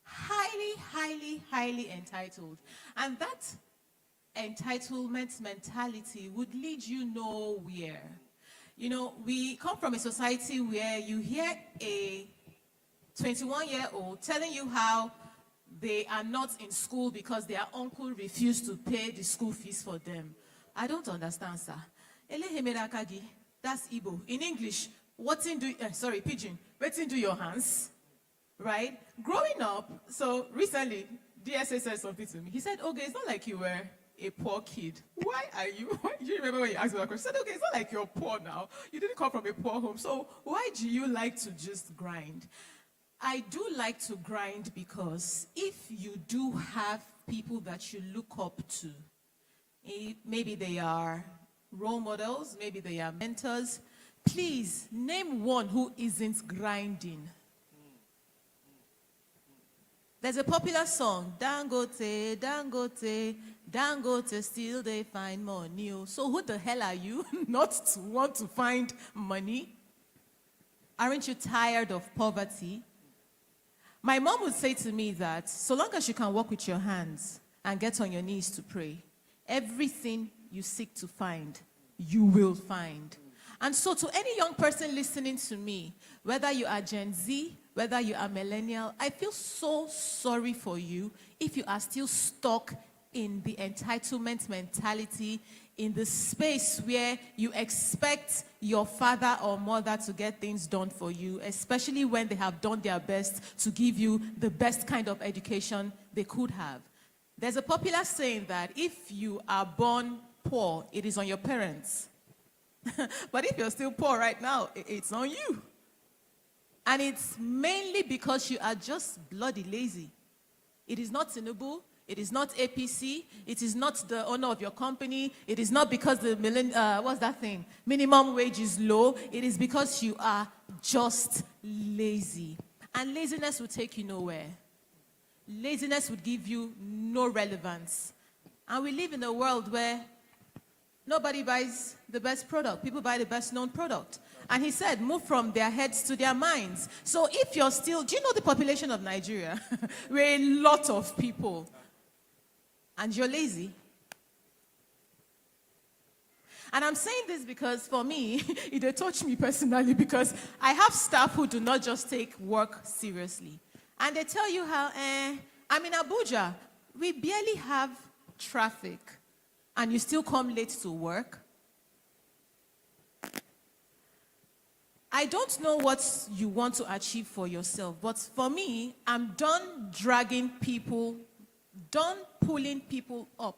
Highly, highly, highly entitled. And that entitlement mentality would lead you nowhere. We come from a society where you hear a 21-year-old telling you how they are not in school because their uncle refused to pay the school fees for them. I don't understand, sir. That's Igbo. In English, Pidgin, waiting do your hands, right? Growing up, so recently, DSA said something to me. He said, okay, it's not like you were a poor kid. Why do you remember when you asked me that question? He said, okay, it's not like you're poor now. You didn't come from a poor home. So why do you like to just grind? I do like to grind because if you do have people that you look up to, maybe they are role models, maybe they are mentors, please name one who isn't grinding. There's a popular song, Dangote, Dangote, Dangote, still they find money. So who the hell are you not to want to find money? Aren't you tired of poverty? My mom would say to me that so long as you can walk with your hands and get on your knees to pray, everything you seek to find, you will find. And so to any young person listening to me, whether you are Gen Z, whether you are millennial, I feel so sorry for you if you are still stuck in the entitlement mentality, in the space where you expect your father or mother to get things done for you, especially when they have done their best to give you the best kind of education they could have. There's a popular saying that if you are born poor, it is on your parents. But if you're still poor right now, it's on you. And it's mainly because you are just bloody lazy. It is not Tinubu. It is not APC. It is not the owner of your company. It is not because the minimum wage is low. It is because you are just lazy. And laziness will take you nowhere. Laziness would give you no relevance. And we live in a world where nobody buys the best product. People buy the best known product. And he said, move from their heads to their minds. So if you're still, do you know the population of Nigeria? We're a lot of people. And you're lazy. And I'm saying this because for me, it touched me personally because I have staff who do not just take work seriously. And they tell you how, I'm in Abuja. We barely have traffic. And you still come late to work. I don't know what you want to achieve for yourself, but for me, I'm done dragging people, done pulling people up.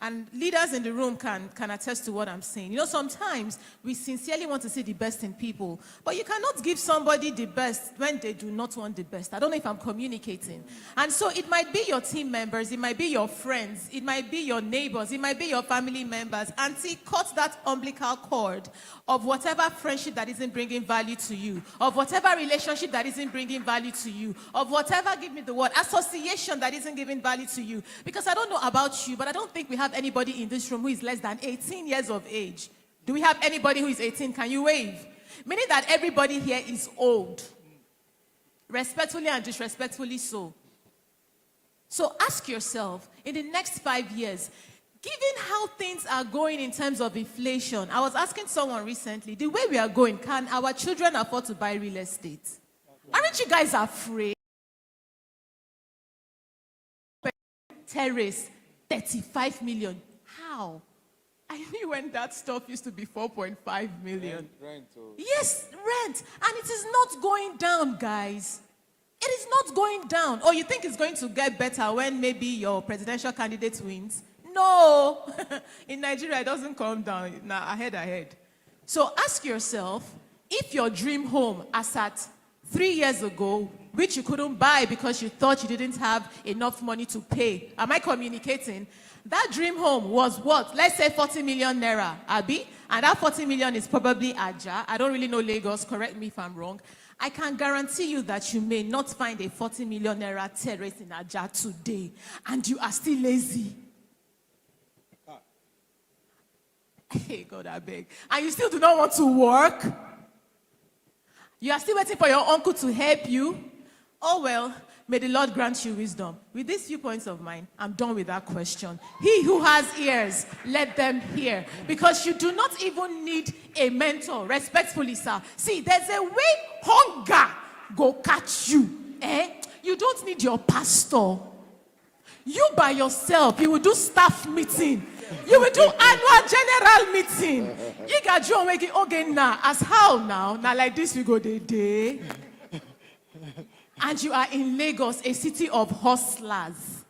And leaders in the room can attest to what I'm saying. You know, sometimes we sincerely want to see the best in people, but you cannot give somebody the best when they do not want the best. I don't know if I'm communicating. And so it might be your team members, it might be your friends, it might be your neighbors, it might be your family members. Auntie, cut that umbilical cord of whatever friendship that isn't bringing value to you, of whatever relationship that isn't bringing value to you, of whatever, give me the word, association that isn't giving value to you. Because I don't know about you, but I don't think we have anybody in this room who is less than 18 years of age. Do we have anybody who is 18? Can you wave? Meaning that everybody here is old. Respectfully and disrespectfully so. So ask yourself, in the next 5 years, given how things are going in terms of inflation, I was asking someone recently, the way we are going, can our children afford to buy real estate? Aren't you guys afraid? Terrace, 35 million. How? I knew when that stuff used to be 4.5 million. Rent. Yes, rent. And it is not going down, guys. It is not going down. Or you think it's going to get better when maybe your presidential candidate wins? No. In Nigeria, it doesn't come down. Now, ahead. So ask yourself, if your dream home as at 3 years ago, which you couldn't buy because you thought you didn't have enough money to pay. Am I communicating? That dream home was what? Let's say 40 million naira, Abi? And that 40 million is probably Aja. I don't really know Lagos. Correct me if I'm wrong. I can guarantee you that you may not find a 40 million naira terrace in Aja today. And you are still lazy. Hey, God, I beg. And you still do not want to work? You are still waiting for your uncle to help you? Oh, well, may the Lord grant you wisdom. With these few points of mine, I'm done with that question. He who has ears, let them hear. Because you do not even need a mentor, respectfully, sir. See, there's a way hunger go catch you. You don't need your pastor. You by yourself, you will do staff meeting. You will do annual general meeting. You got you making okay now. As how now? Now like this we go the day. And you are in Lagos, a city of hustlers.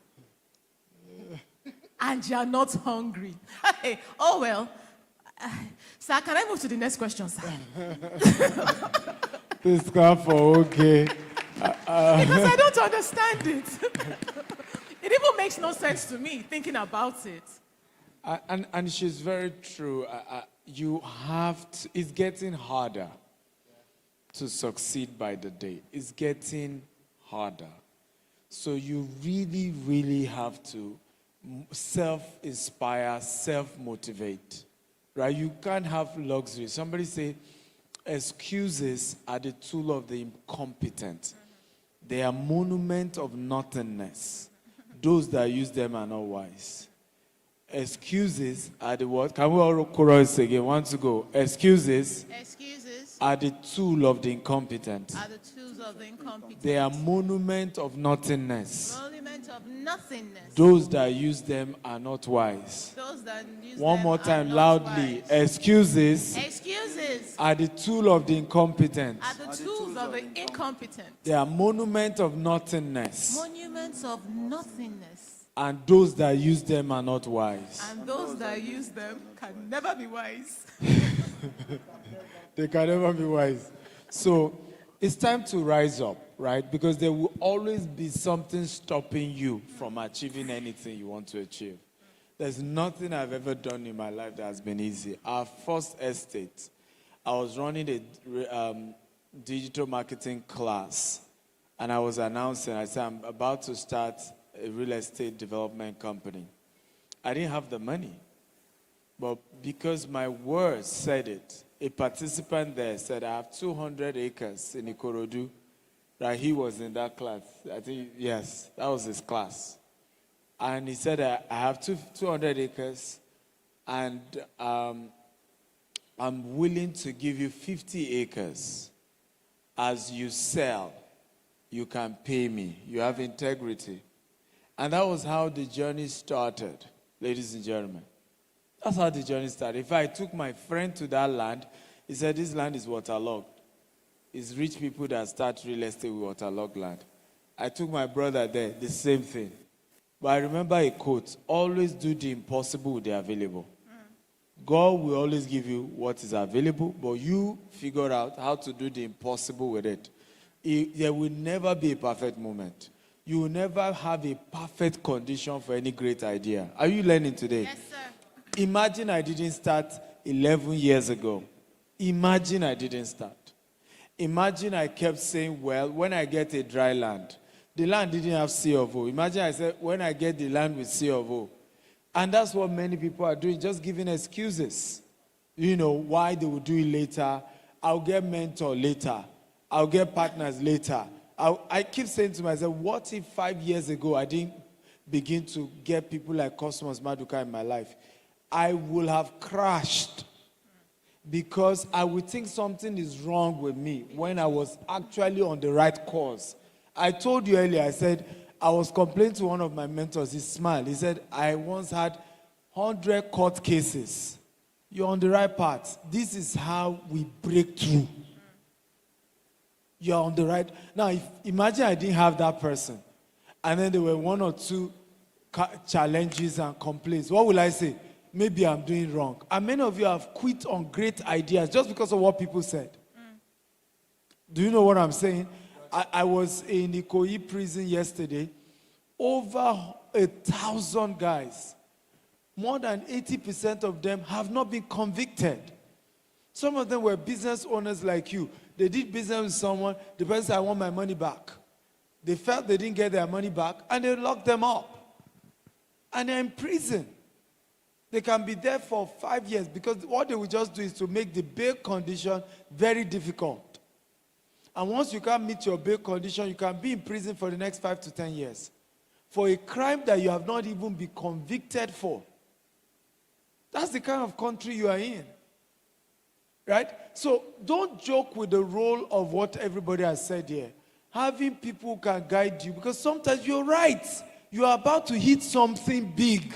And you are not hungry. Hey, oh well. Sir, can I move to the next question, sir? Please come for okay. Because I don't understand it. It even makes no sense to me thinking about it. And she's very true. You have to, it's getting harder to succeed by the day. It's getting harder. So you really, really have to self-inspire, self-motivate, right? You can't have luxury. Somebody say, excuses are the tool of the incompetent. They are monument of nothingness. Those that use them are not wise. Excuses are the what? Can we all chorus again? Want to go? Excuses are the tool of the incompetent. Are the tools of the incompetent. They are monument of nothingness. Monument of nothingness. Those that use them are not wise. Those that use One them more are time, not loudly. wise. Excuses Excuses are the tool of the incompetent. are the tools of the incompetent. They are monument of nothingness. Monuments of nothingness. And those that use them are not wise. And those that use them can never be wise. They can never be wise. So it's time to rise up, right? Because there will always be something stopping you from achieving anything you want to achieve. There's nothing I've ever done in my life that has been easy. Our first estate, I was running a digital marketing class, and I was announcing, I said, I'm about to start a real estate development company. I didn't have the money, but because my words said it, a participant there said, I have 200 acres in Ikorodu. Right, he was in that class. I think, yes, that was his class. And he said, I have 200 acres, and I'm willing to give you 50 acres. As you sell, you can pay me. You have integrity. And that was how the journey started, ladies and gentlemen. That's how the journey started. If I took my friend to that land, he said, this land is waterlogged. It's rich people that start real estate with waterlogged land. I took my brother there, the same thing. But I remember a quote, always do the impossible with the available. God will always give you what is available, but you figure out how to do the impossible with it. There will never be a perfect moment. You will never have a perfect condition for any great idea. Are you learning today? Yes, sir. Imagine I didn't start 11 years ago. Imagine I didn't start. Imagine I kept saying, well, when I get a dry land, the land didn't have C of O. Imagine I said, when I get the land with C of O. And that's what many people are doing, just giving excuses. You know, why they will do it later. I'll get mentor later. I'll get partners later. I keep saying to myself, what if 5 years ago I didn't begin to get people like Cosmos Maduka in my life? I will have crashed because I would think something is wrong with me when I was actually on the right course. I told you earlier, I said, I was complaining to one of my mentors. He smiled. He said, I once had 100 court cases. You're on the right path. This is how we break through. You're on the right. Now, imagine I didn't have that person. And then there were one or two challenges and complaints. What will I say? Maybe I'm doing wrong. And many of you have quit on great ideas just because of what people said. Do you know what I'm saying? I was in Ikoyi prison yesterday. Over 1,000 guys. More than 80% of them have not been convicted. Some of them were business owners like you. They did business with someone. The person said, I want my money back. They felt they didn't get their money back, and they locked them up. And they're in prison. They can be there for 5 years because what they will just do is to make the bail condition very difficult. And once you can't meet your bail condition, you can be in prison for the next 5 to 10 years for a crime that you have not even been convicted for. That's the kind of country you are in. Right? So don't joke with the role of what everybody has said here. Having people who can guide you, because sometimes you're right. You are about to hit something big.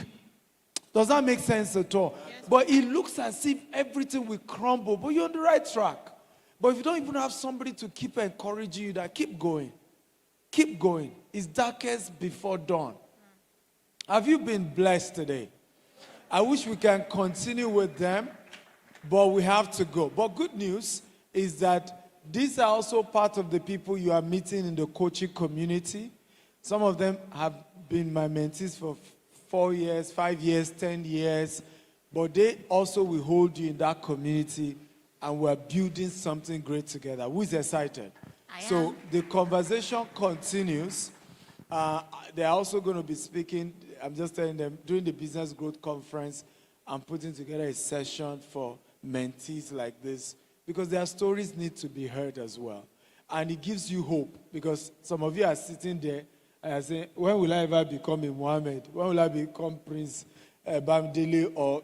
Does that make sense at all? Yes. But it looks as if everything will crumble, but you're on the right track. But if you don't even have somebody to keep encouraging you, that keep going. Keep going. It's darkest before dawn. Have you been blessed today? I wish we can continue with them, but we have to go. But good news is that these are also part of the people you are meeting in the coaching community. Some of them have been my mentees for 4 years, 5 years, 10 years, but they also will hold you in that community, and we're building something great together. Who's excited? I am. So the conversation continues. They're also going to be speaking, I'm just telling them, during the Business Growth Conference, I'm putting together a session for mentees like this because their stories need to be heard as well. And it gives you hope because some of you are sitting there and saying, when will I ever become a Mohammed? When will I become Prince Bamdele? Or,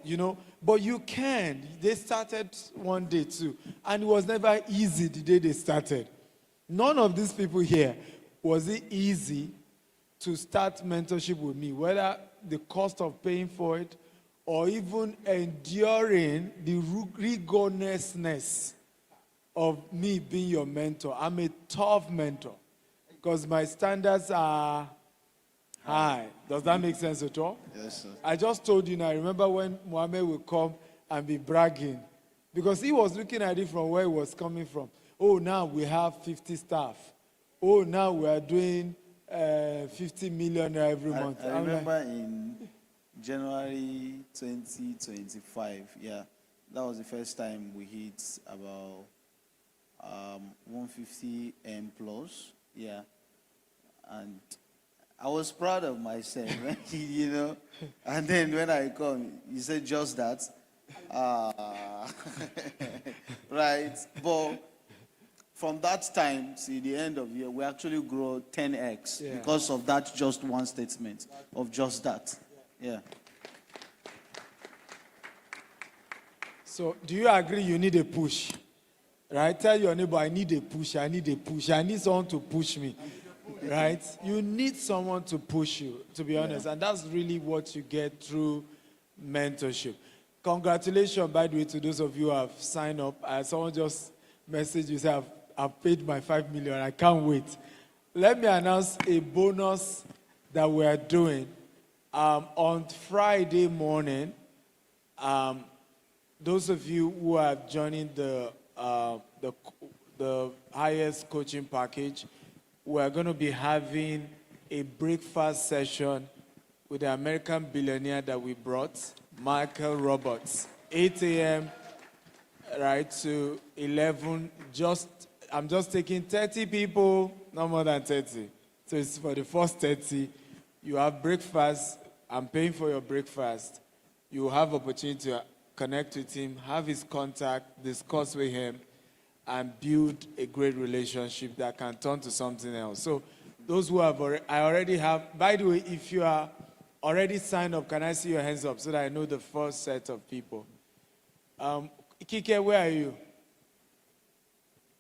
but you can. They started one day too. And it was never easy the day they started. None of these people here was it easy to start mentorship with me, whether the cost of paying for it or even enduring the rigorousness of me being your mentor. I'm a tough mentor because my standards are high. Does that make sense at all? Yes, sir. I just told you now, I remember when Mohammed would come and be bragging because he was looking at it from where he was coming from. Oh, now we have 50 staff. Oh, now we are doing 50 million every month. I remember in January 2025, that was the first time we hit about 150 M plus, and I was proud of myself, and then when I come, you said just that, right, but from that time to the end of the year, we actually grow 10x because of that just one statement of just that. Yeah. So, do you agree you need a push? Right? Tell your neighbor, I need a push, I need a push, I need someone to push me. Right? You need someone to push you, to be honest. And that's really what you get through mentorship. Congratulations, by the way, to those of you who have signed up. Someone just messaged you, say, I've paid my 5 million. I can't wait. Let me announce a bonus that we are doing. On Friday morning, those of you who are joining the highest coaching package, we're going to be having a breakfast session with the American billionaire that we brought, Michael Roberts, 8 a.m. right to 11. I'm just taking 30 people, no more than 30. So it's for the first 30. You have breakfast. I'm paying for your breakfast. You have opportunity to connect with him, have his contact, discuss with him, and build a great relationship that can turn to something else. So those who have I already have, by the way, if you are already signed up, can I see your hands up so that I know the first set of people? Kike, where are you?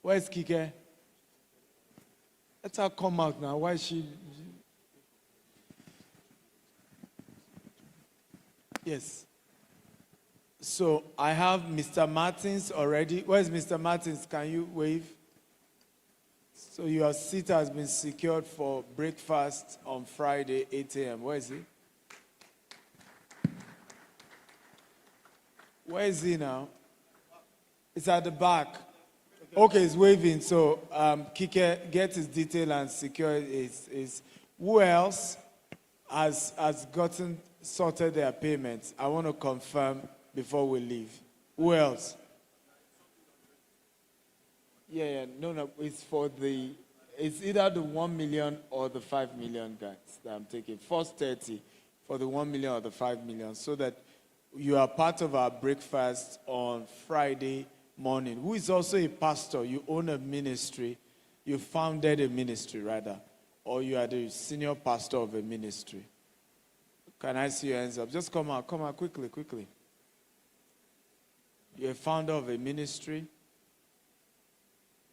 Where's Kike? Let her come out now. Why is she? Yes. So I have Mr. Martins already. Where's Mr. Martins? Can you wave? So your seat has been secured for breakfast on Friday, 8 a.m. Where is he? Where is he now? It's at the back. Okay, he's waving. So Kike, get his detail and secure his. Who else has gotten sorted their payments? I want to confirm before we leave. Who else? No, it's for it's either the 1 million or the 5 million guys that I'm taking. First 30 for the 1 million or the 5 million, so that you are part of our breakfast on Friday morning. Who is also a pastor? You own a ministry. You founded a ministry, rather. Or you are the senior pastor of a ministry. Can I see your hands up? Just come out quickly. You're a founder of a ministry,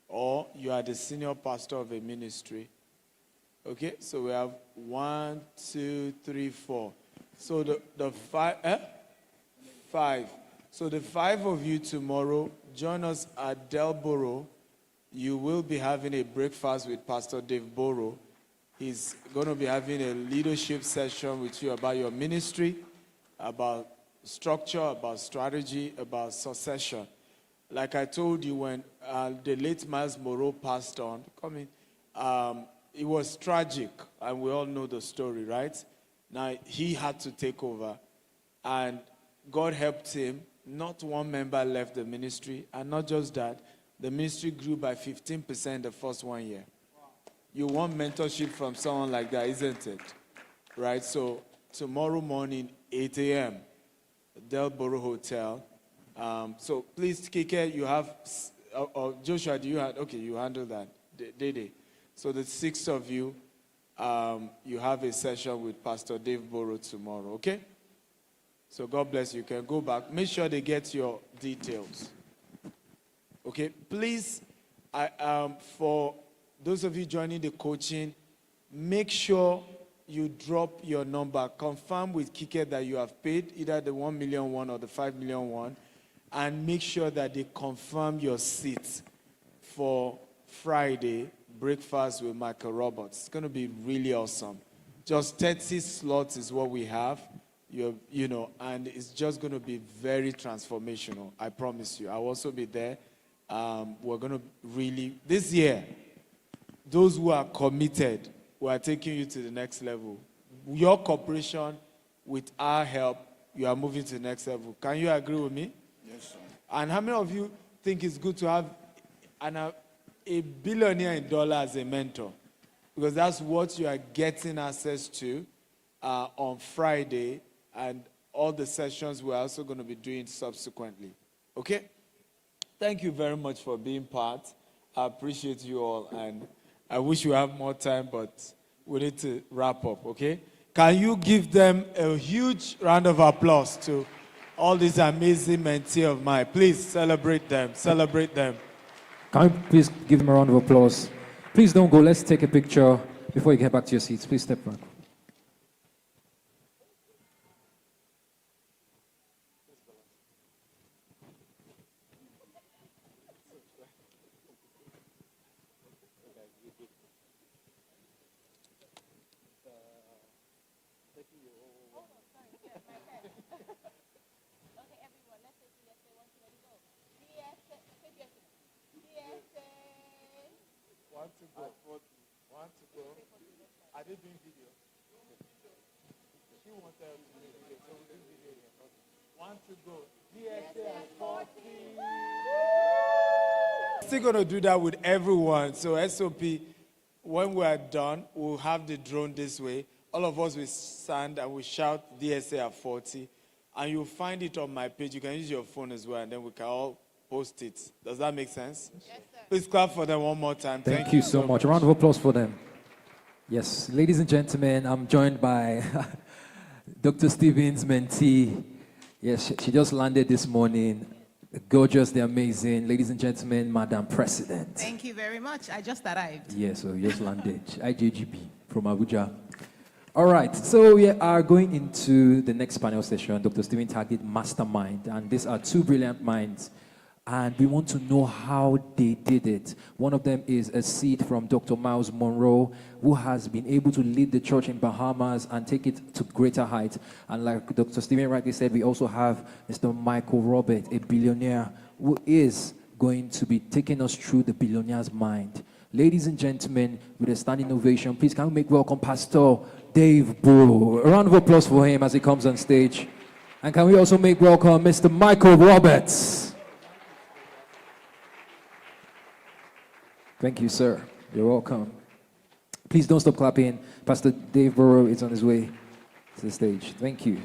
or you are the senior pastor of a ministry. Okay, so we have 1, 2, 3, 4. So the 5, 5. So the 5 of you tomorrow, join us at Delboro. You will be having a breakfast with Pastor Dave Boro. He's going to be having a leadership session with you about your ministry, about structure, about strategy, about succession. Like I told you, when the late Miles Moreau passed on, it was tragic, and we all know the story, right? Now, he had to take over, and God helped him. Not one member left the ministry, and not just that, the ministry grew by 15% the first 1 year. you want mentorship from someone like that, isn't it? Right? So tomorrow morning, 8 a.m., Delboro Hotel. So please, Kike, you have, Joshua, do you have, okay, you handle that. Dede. So the 6 of you, you have a session with Pastor Dave Boro tomorrow, okay? So God bless you. You can go back. Make sure they get your details. Okay? Please, for those of you joining the coaching, make sure you drop your number. Confirm with Kike that you have paid either the 1 million one or the 5 million one. And make sure that they confirm your seat for Friday breakfast with Michael Roberts. It's going to be really awesome. Just 30 slots is what we have, and it's just going to be very transformational. I promise you. I'll also be there. We're going to really, this year, those who are committed, we are taking you to the next level. Your cooperation with our help, you are moving to the next level. Can you agree with me? Yes, sir. And how many of you think it's good to have a billionaire in dollars as a mentor? Because that's what you are getting access to on Friday, and all the sessions we're also going to be doing subsequently. Okay? Thank you very much for being part. I appreciate you all, and I wish we have more time, but we need to wrap up, okay? Can you give them a huge round of applause to all these amazing mentee of mine? Please celebrate them. Celebrate them. Can you please give them a round of applause? Please don't go. Let's take a picture before you get back to your seats. Please step back. Want to go. Are they doing video? She wanted to do video, so we'll do video here. Want to go. DSA at 40. Still going to do that with everyone. So SOP, when we are done, we'll have the drone this way. All of us will stand and we shout DSA at 40. And you'll find it on my page. You can use your phone as well, and then we can all post it. Does that make sense? Yes, sir. Please clap for them one more time. Thank you so much. A round of applause for them. Yes, ladies and gentlemen, I'm joined by Dr. Stephen's mentee. Yes, she just landed this morning. The gorgeous, the amazing. Ladies and gentlemen, Madam President. Thank you very much. I just arrived. Yes, so you just landed. IJGB from Abuja. All right, so we are going into the next panel session, Dr. Stephen Target Mastermind. And these are two brilliant minds. And we want to know how they did it. One of them is a seed from Dr. Miles Monroe, who has been able to lead the church in Bahamas and take it to greater heights. And like Dr. Stephen rightly said, we also have Mr. Michael Robert, a billionaire, who is going to be taking us through the billionaire's mind. Ladies and gentlemen, with a standing ovation, please can we make welcome Pastor Dave Boro. A round of applause for him as he comes on stage. And can we also make welcome Mr. Michael Roberts. Thank you, sir. You're welcome. Please don't stop clapping. Pastor Dave Boro is on his way to the stage. Thank you.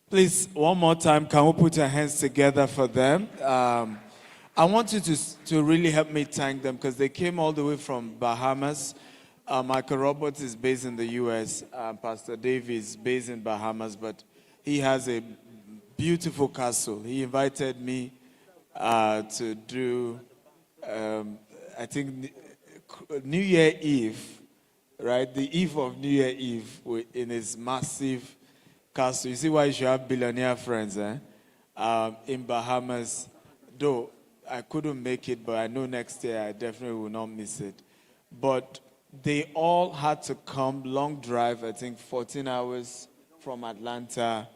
Please, one more time, can we put your hands together for them? I want you to really help me thank them because they came all the way from Bahamas. Michael Roberts is based in the U.S. Pastor Dave is based in Bahamas, but he has a beautiful castle. He invited me to do, I think, New Year Eve, right? The eve of New Year Eve in his massive castle. You see why you should have billionaire friends, eh? In Bahamas, though I couldn't make it, but I know next year I definitely will not miss it. But they all had to come, long drive, I think 14 hours from Atlanta,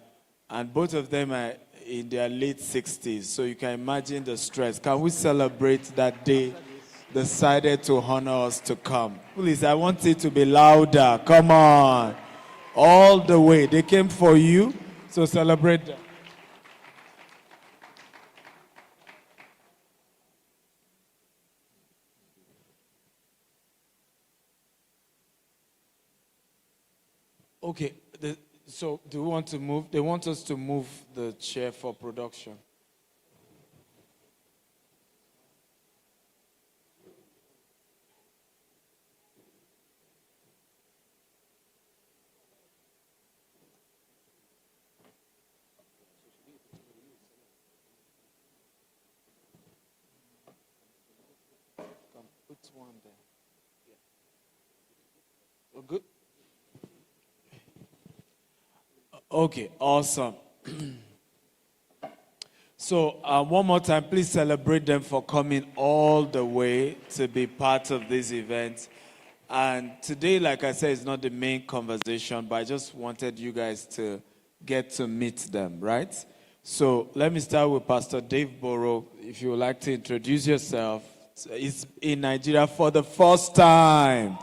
and both of them are in their late 60s. So you can imagine the stress. Can we celebrate that they decided to honor us to come? Please, I want it to be louder. Come on. All the way. They came for you, so celebrate them. Okay, so do we want to move? They want us to move the chair for production. Come, put one there. Yeah. Oh, good. Okay, awesome. So one more time, please celebrate them for coming all the way to be part of this event. And today, like I said, is not the main conversation, but I just wanted you guys to get to meet them, right? So let me start with Pastor Dave Boro. If you would like to introduce yourself. It's in Nigeria for the first time.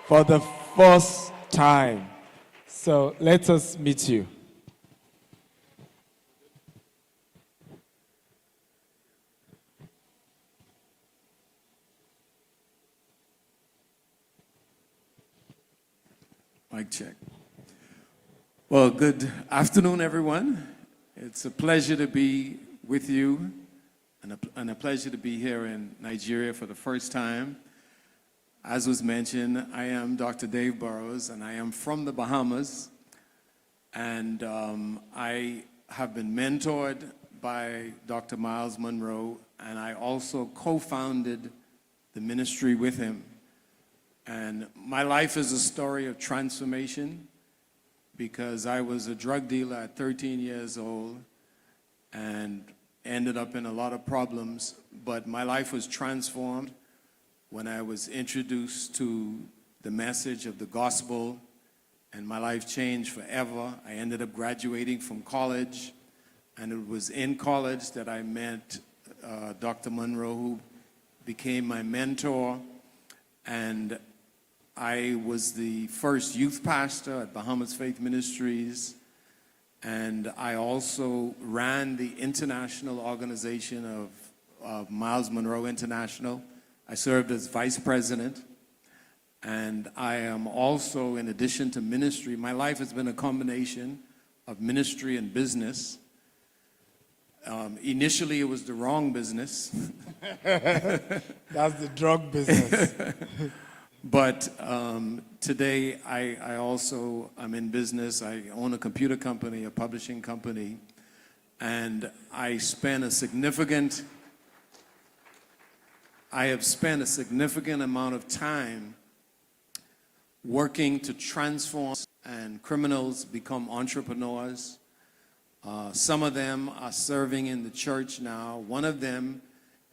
For the first time. So let us meet you. Mic check. Well, good afternoon, everyone. It's a pleasure to be with you and a pleasure to be here in Nigeria for the first time. As was mentioned, I am Dr. Dave Burrows, and I am from the Bahamas. And I have been mentored by Dr. Miles Monroe, and I also co-founded the ministry with him. And my life is a story of transformation because I was a drug dealer at 13 years old and ended up in a lot of problems, but my life was transformed when I was introduced to the message of the gospel, and my life changed forever. I ended up graduating from college, and it was in college that I met Dr. Monroe, who became my mentor, and I was the first youth pastor at Bahamas Faith Ministries, and I also ran the international organization of Miles Monroe International. I served as vice president, and I am also, in addition to ministry, my life has been a combination of ministry and business. Initially, it was the wrong business. That's the drug business. But today, I also am in business. I own a computer company, a publishing company, and I have spent a significant amount of time working to transform, and criminals become entrepreneurs. Some of them are serving in the church now. One of them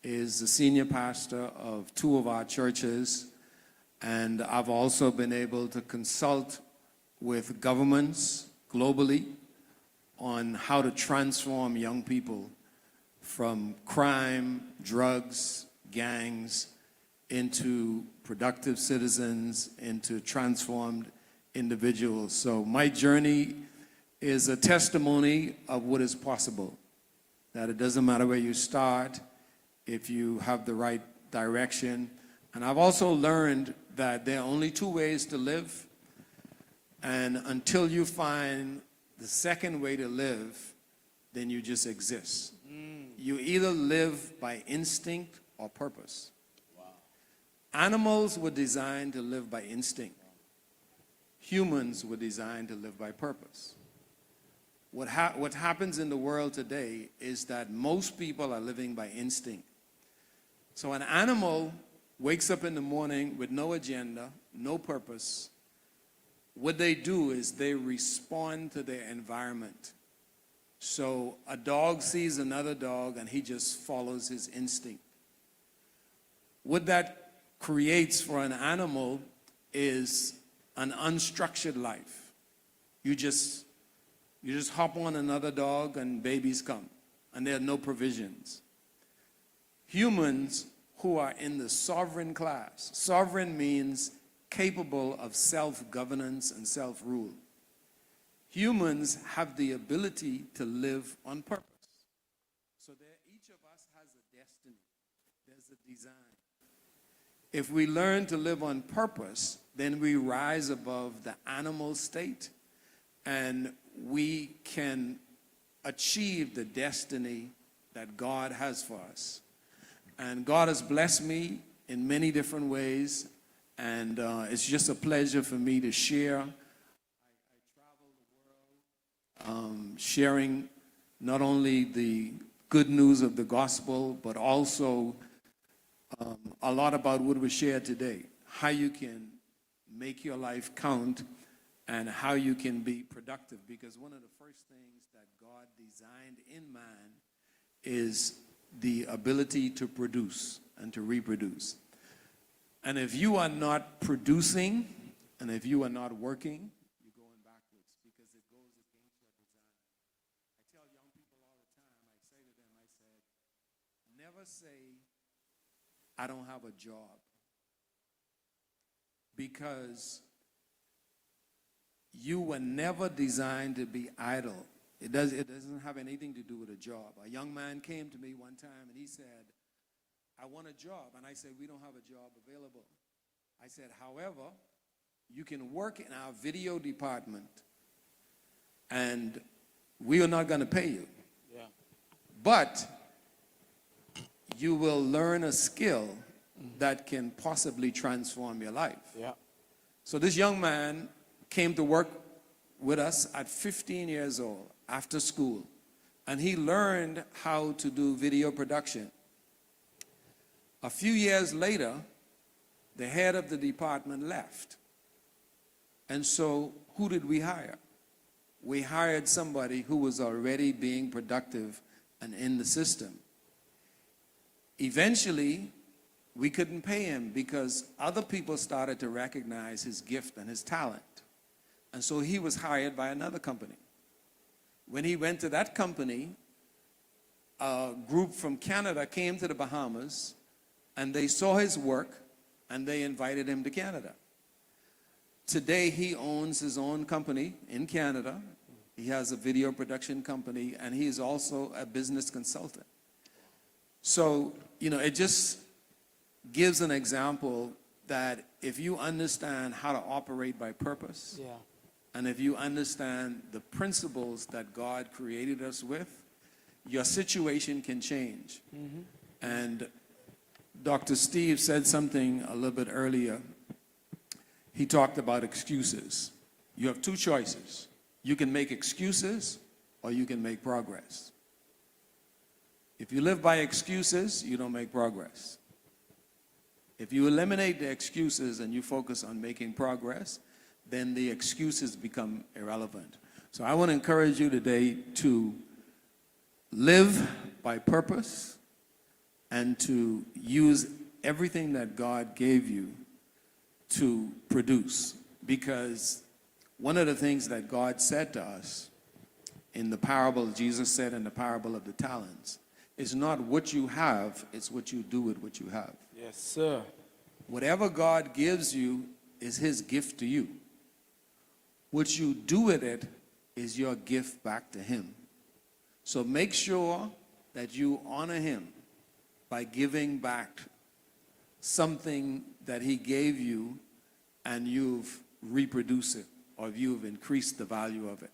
is the senior pastor of 2 of our churches. And I've also been able to consult with governments globally on how to transform young people from crime, drugs, gangs, into productive citizens, into transformed individuals. So my journey is a testimony of what is possible, that it doesn't matter where you start if you have the right direction. And I've also learned that there are only 2 ways to live, and until you find the second way to live, then you just exist. You either live by instinct or purpose. Wow. Animals were designed to live by instinct. Humans were designed to live by purpose. What happens in the world today is that most people are living by instinct. So an animal wakes up in the morning with no agenda, no purpose. What they do is they respond to their environment. So a dog sees another dog and he just follows his instinct. What that creates for an animal is an unstructured life. You just You just hop on another dog and babies come, and there are no provisions. Humans who are in the sovereign class, sovereign means capable of self-governance and self-rule. Humans have the ability to live on purpose. So each of us has a destiny. There's a design. If we learn to live on purpose, then we rise above the animal state and we can achieve the destiny that God has for us. And God has blessed me in many different ways, and it's just a pleasure for me to share. I travel the world sharing not only the good news of the gospel, but also a lot about what we shared today, how you can make your life count and how you can be productive. Because one of the first things that God designed in man is the ability to produce and to reproduce. And if you are not producing and if you are not working, you're going backwards because it goes against your design. I tell young people all the time, I say to them, I said, never say, I don't have a job. Because you were never designed to be idle. It doesn't have anything to do with a job. A young man came to me one time and he said, I want a job. And I said, we don't have a job available. I said, however, you can work in our video department and we are not going to pay you. Yeah. But you will learn a skill that can possibly transform your life. Yeah. So this young man came to work with us at 15 years old after school, and he learned how to do video production. A few years later, the head of the department left. And so who did we hire? We hired somebody who was already being productive and in the system. Eventually, we couldn't pay him because other people started to recognize his gift and his talent. And so he was hired by another company. When he went to that company, a group from Canada came to the Bahamas and they saw his work and they invited him to Canada. Today he owns his own company in Canada. He has a video production company and he is also a business consultant. So, it just gives an example that if you understand how to operate by purpose, yeah, and if you understand the principles that God created us with, your situation can change. Mm-hmm. And Dr. Steve said something a little bit earlier. He talked about excuses. You have two choices. You can make excuses or you can make progress. If you live by excuses, you don't make progress. If you eliminate the excuses and you focus on making progress, then the excuses become irrelevant. So I want to encourage you today to live by purpose and to use everything that God gave you to produce. Because one of the things that God said to us in the parable, Jesus said in the parable of the talents, is not what you have, it's what you do with what you have. Yes, sir. Whatever God gives you is his gift to you. What you do with it is your gift back to him. So make sure that you honor him by giving back something that he gave you and you've reproduced it or you've increased the value of it.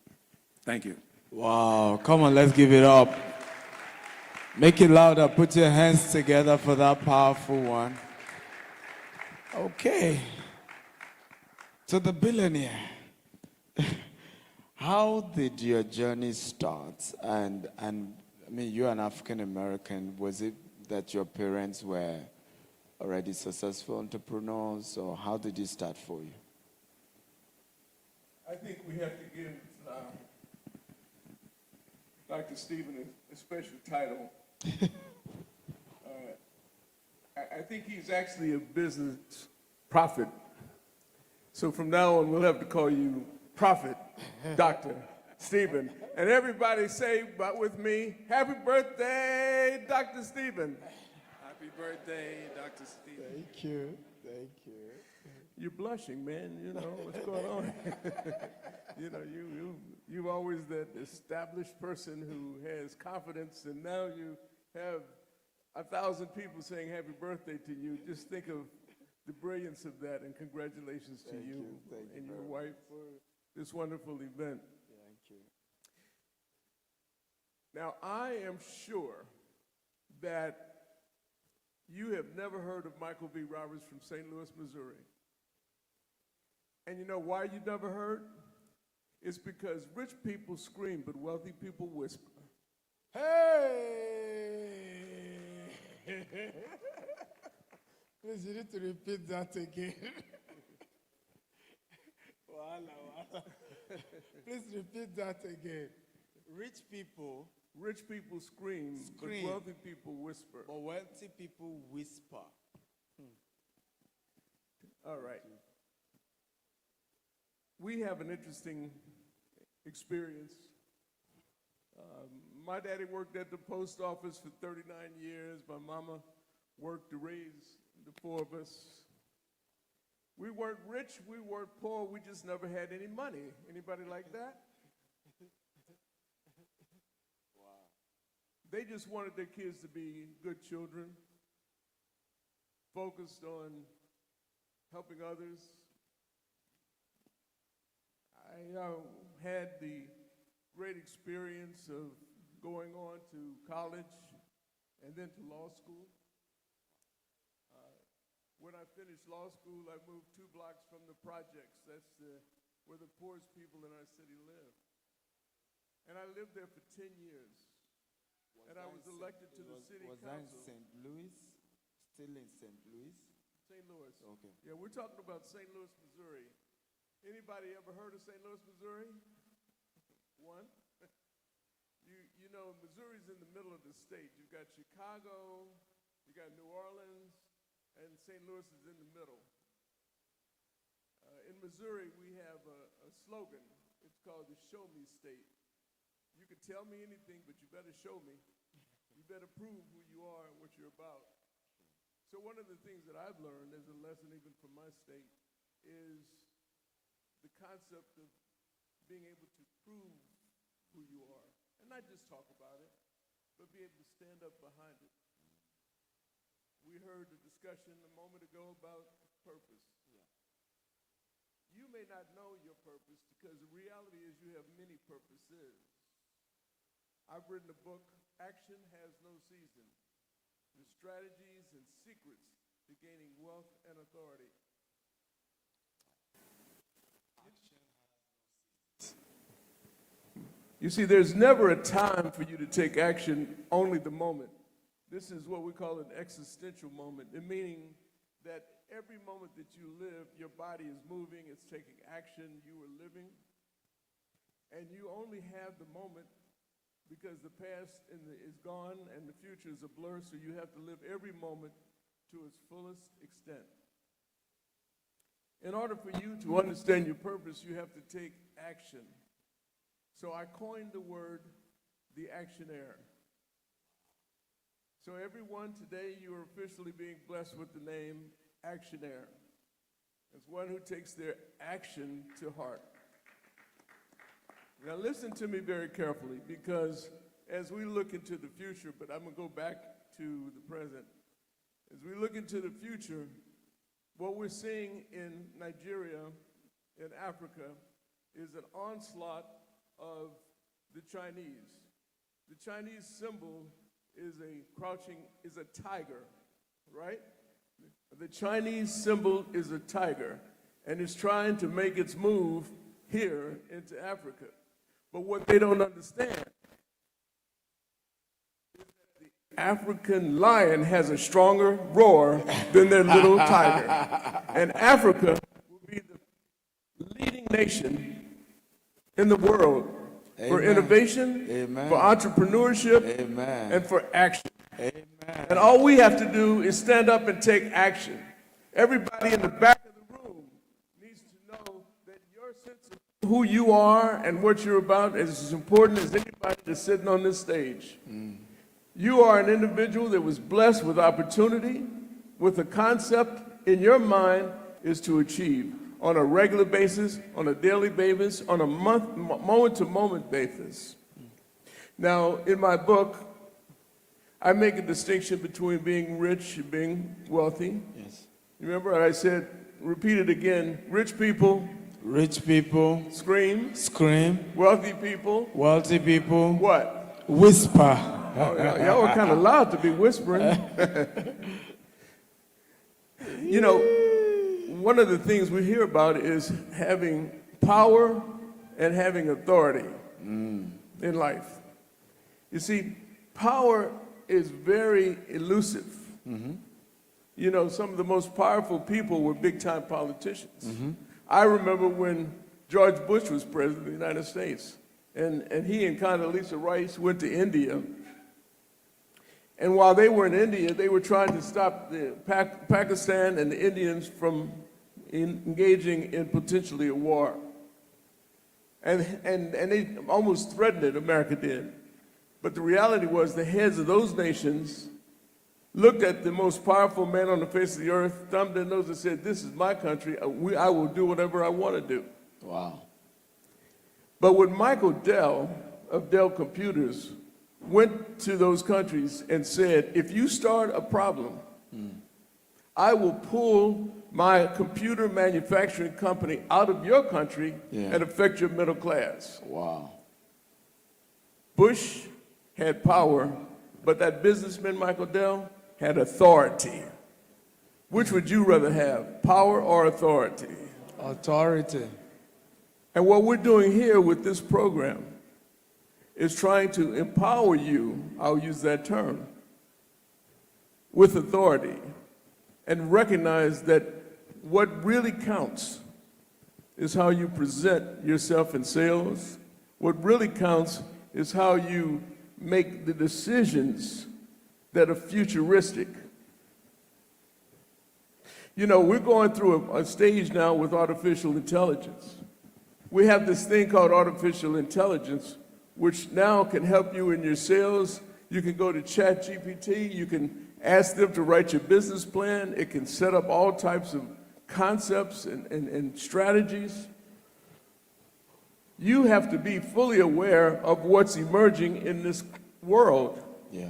Thank you. Wow, come on, let's give it up. Make it louder. Put your hands together for that powerful one. Okay. To the billionaire. How did your journey start? And I mean, you're an African American. Was it that your parents were already successful entrepreneurs, or how did it start for you? I think we have to give Dr. Stephen a special title. I think he's actually a business prophet. So from now on, we'll have to call you Prophet Dr. Stephen. And everybody say but with me, happy birthday, Dr. Stephen. Happy birthday, Dr. Stephen. Thank you. You're blushing, man. You know, what's going on? You know, you're always that established person who has confidence, and now you have 1,000 people saying happy birthday to you. Just think of the brilliance of that, and congratulations to you and your wife for this wonderful event. Thank you. Now, I am sure that you have never heard of Michael B. Roberts from St. Louis, Missouri. And you know why you never heard? It's because rich people scream, but wealthy people whisper. Hey! Please, you need to repeat that again. Wala. Please repeat that again. Rich people scream, but wealthy people whisper. but wealthy people whisper. All right. We have an interesting experience. My daddy worked at the post office for 39 years. My mama worked to raise the four of us. We weren't rich, we weren't poor, we just never had any money. Anybody like that? Wow. They just wanted their kids to be good children, focused on helping others. I had the great experience of going on to college and then to law school. When I finished law school, I moved 2 blocks from the projects. That's where the poorest people in our city live. And I lived there for 10 years. And I was elected to the city council. Was that in St. Louis? Still in St. Louis? St. Louis. Okay. Yeah, we're talking about St. Louis, Missouri. Anybody ever heard of St. Louis, Missouri? One? You know, Missouri's in the middle of the state. You've got Chicago, you got New Orleans, and St. Louis is in the middle. In Missouri, we have a slogan. It's called the Show Me State. You can tell me anything, but you better show me. You better prove who you are and what you're about. So one of the things that I've learned as a lesson even from my state is the concept of being able to prove who you are. And not just talk about it, but be able to stand up behind it. We heard the discussion a moment ago about purpose. Yeah. You may not know your purpose because the reality is you have many purposes. I've written a book, Action Has No Season, the strategies and secrets to gaining wealth and authority. You see, there's never a time for you to take action, only the moment. This is what we call an existential moment, meaning that every moment that you live, your body is moving, it's taking action, you are living, and you only have the moment because the past is gone and the future is a blur, so you have to live every moment to its fullest extent. In order for you to understand your purpose, you have to take action. So I coined the word the actionaire. So everyone, today you are officially being blessed with the name actionaire. It's one who takes their action to heart. Now listen to me very carefully, because as we look into the future, but I'm going to go back to the present. As we look into the future, what we're seeing in Nigeria, in Africa, is an onslaught of the Chinese. The Chinese symbol is a tiger, right? The Chinese symbol is a tiger, and it's trying to make its move here into Africa. But what they don't understand is that the African lion has a stronger roar than their little tiger. And Africa will be the leading nation in the world for innovation, for entrepreneurship, and for action. And all we have to do is stand up and take action. Everybody in the back of the room needs to know that your sense of who you are and what you're about is as important as anybody that's sitting on this stage. You are an individual that was blessed with opportunity, with a concept in your mind is to achieve on a regular basis, on a daily basis, on a moment-to-moment basis. Now, in my book, I make a distinction between being rich and being wealthy. Yes. Remember I said, repeat it again, rich people scream. Wealthy people what? Whisper. Oh, y'all were kind of loud to be whispering. You know, one of the things we hear about is having power and having authority in life. You see, power is very elusive. You know, some of the most powerful people were big-time politicians. I remember when George Bush was president of the United States, and he and Condoleezza Rice went to India. And while they were in India, they were trying to stop the Pakistan and the Indians from engaging in potentially a war. And they almost threatened it, America did. But the reality was the heads of those nations looked at the most powerful man on the face of the earth, thumbed their nose and said, this is my country, I will do whatever I want to do. Wow. But when Michael Dell of Dell Computers went to those countries and said, if you start a problem, I will pull my computer manufacturing company out of your country and affect your middle class. Wow. Bush had power, but that businessman, Michael Dell, had authority. Which would you rather have, power or authority? Authority. And what we're doing here with this program is trying to empower you, I'll use that term, with authority, and recognize that what really counts is how you present yourself in sales. What really counts is how you make the decisions that are futuristic. You know, we're going through a stage now with artificial intelligence. We have this thing called artificial intelligence, which now can help you in your sales. You can go to ChatGPT, you can ask them to write your business plan. It can set up all types of concepts and strategies. You have to be fully aware of what's emerging in this world. Yeah.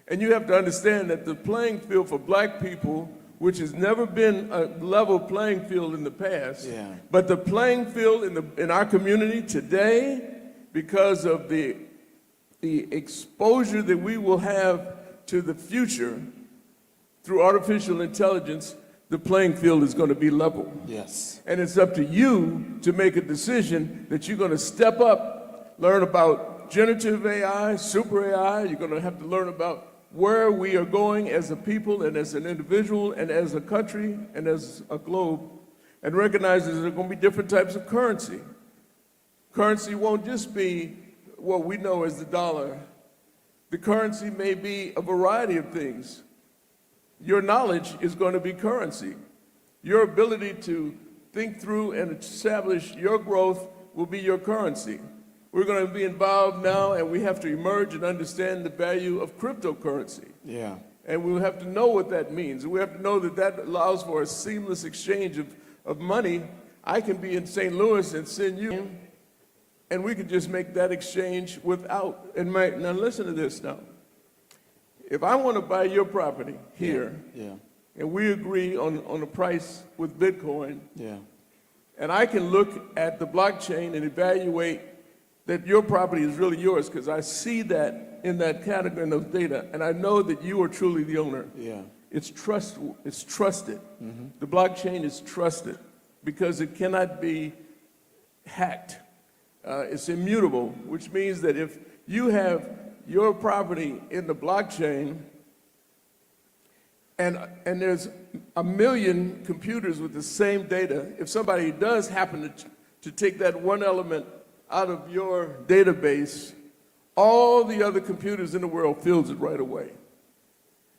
And you have to understand that the playing field for black people, which has never been a level playing field in the past, but the playing field in our community today, because of the exposure that we will have to the future through artificial intelligence, the playing field is going to be level. Yes. And it's up to you to make a decision that you're going to step up, learn about generative AI, super AI. You're going to have to learn about where we are going as a people and as an individual and as a country and as a globe, and recognize that there are going to be different types of currency. Currency won't just be what we know as the dollar. The currency may be a variety of things. Your knowledge is going to be currency. Your ability to think through and establish your growth will be your currency. We're going to be involved now, and we have to emerge and understand the value of cryptocurrency. Yeah. And we'll have to know what that means. We have to know that that allows for a seamless exchange of money. I can be in St. Louis and send you, and we could just make that exchange without. Now listen to this now. If I want to buy your property here, and we agree on a price with Bitcoin, and I can look at the blockchain and evaluate that your property is really yours because I see that in that category in those data, and I know that you are truly the owner. Yeah. It's trusted. The blockchain is trusted because it cannot be hacked. It's immutable, which means that if you have your property in the blockchain and there's 1 million computers with the same data, if somebody does happen to take that one element out of your database, all the other computers in the world fills it right away.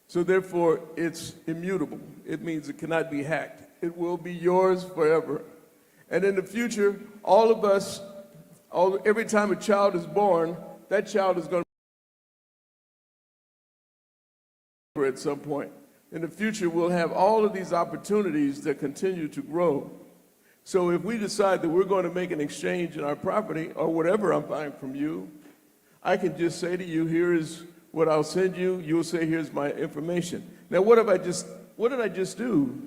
So therefore, it's immutable. It means it cannot be hacked. It will be yours forever. And in the future, all of us, every time a child is born, that child is going to at some point. In the future, we'll have all of these opportunities that continue to grow. So if we decide that we're going to make an exchange in our property or whatever I'm buying from you, I can just say to you, here is what I'll send you. You'll say, here's my information. Now, what did I just do?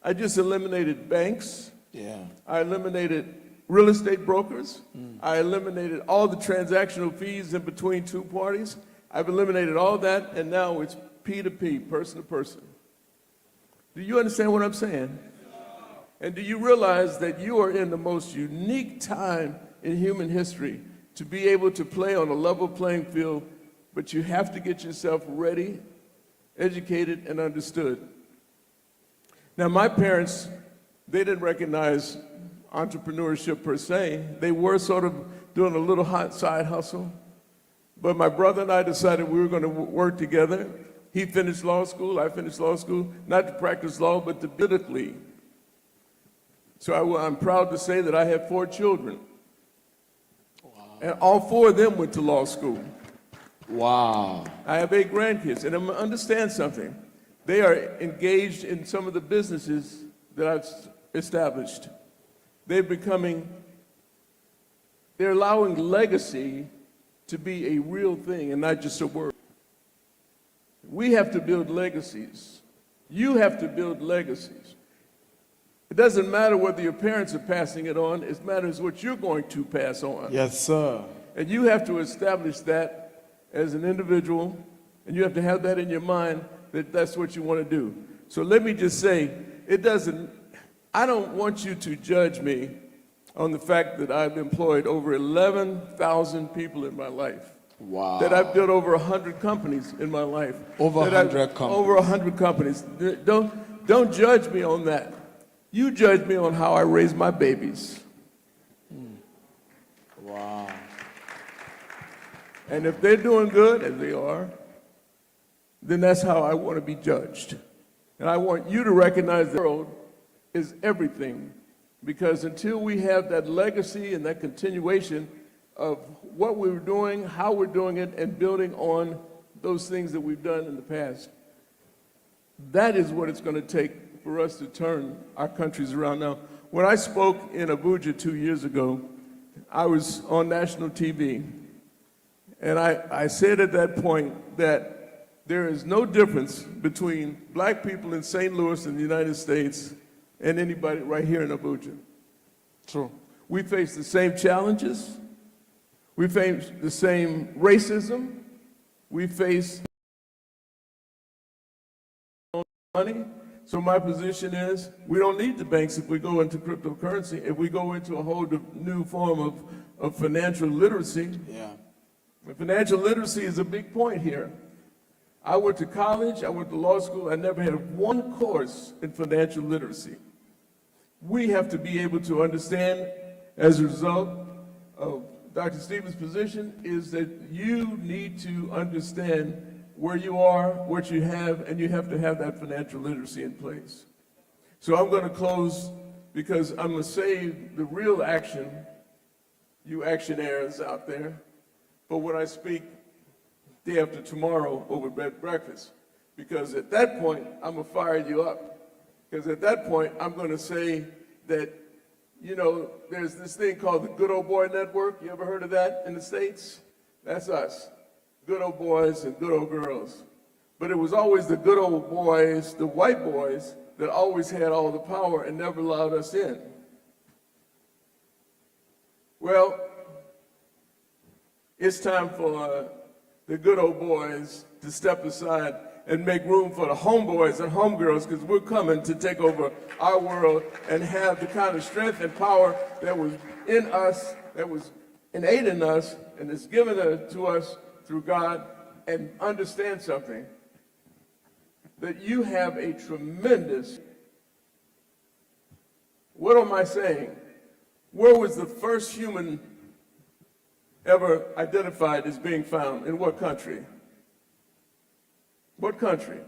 I just eliminated banks. Yeah. I eliminated real estate brokers. I eliminated all the transactional fees in between two parties. I've eliminated all that, and now it's P2P, person to person. Do you understand what I'm saying? And do you realize that you are in the most unique time in human history to be able to play on a level playing field, but you have to get yourself ready, educated, and understood. Now, my parents, they didn't recognize entrepreneurship per se. They were sort of doing a little hot side hustle. But my brother and I decided we were going to work together. He finished law school, I finished law school, not to practice law, but to biblically. So I'm proud to say that I have 4 children. Wow. And all 4 of them went to law school. Wow. I have 8 grandkids, and understand something. They are engaged in some of the businesses that I've established. They're allowing legacy to be a real thing and not just a word. We have to build legacies. You have to build legacies. It doesn't matter whether your parents are passing it on, it matters what you're going to pass on. Yes, sir. And you have to establish that as an individual, and you have to have that in your mind that that's what you want to do. So let me just say, I don't want you to judge me on the fact that I've employed over 11,000 people in my life. Wow. That I've built over 100 companies in my life. Over 100 companies. Over 100 companies. Don't judge me on that. You judge me on how I raise my babies. Wow. And if they're doing good, as they are, then that's how I want to be judged. And I want you to recognize the world is everything, because until we have that legacy and that continuation of what we're doing, how we're doing it, and building on those things that we've done in the past, that is what it's going to take for us to turn our countries around. Now, when I spoke in Abuja 2 years ago, I was on national TV, and I said at that point that there is no difference between black people in St. Louis in the United States and anybody right here in Abuja. True. We face the same challenges. We face the same racism. We face money. So my position is we don't need the banks if we go into cryptocurrency, if we go into a whole new form of financial literacy. Yeah. And financial literacy is a big point here. I went to college, I went to law school, I never had one course in financial literacy. We have to be able to understand, as a result of Dr. Stevens' position, is that you need to understand where you are, what you have, and you have to have that financial literacy in place. So I'm going to close because I'm going to save the real action, you actionaires out there, for when I speak day after tomorrow over breakfast. Because at that point, I'm going to fire you up. Because at that point, I'm going to say that, you know, there's this thing called the Good Old Boy Network. You ever heard of that in the States? That's us. Good old boys and good old girls. But it was always the good old boys, the white boys, that always had all the power and never allowed us in. Well, it's time for the good old boys to step aside and make room for the homeboys and homegirls, because we're coming to take over our world and have the kind of strength and power that was in us, that was innate in us, and is given to us through God. And understand something, that you have a tremendous, what am I saying? Where was the first human ever identified as being found? In what country? What country?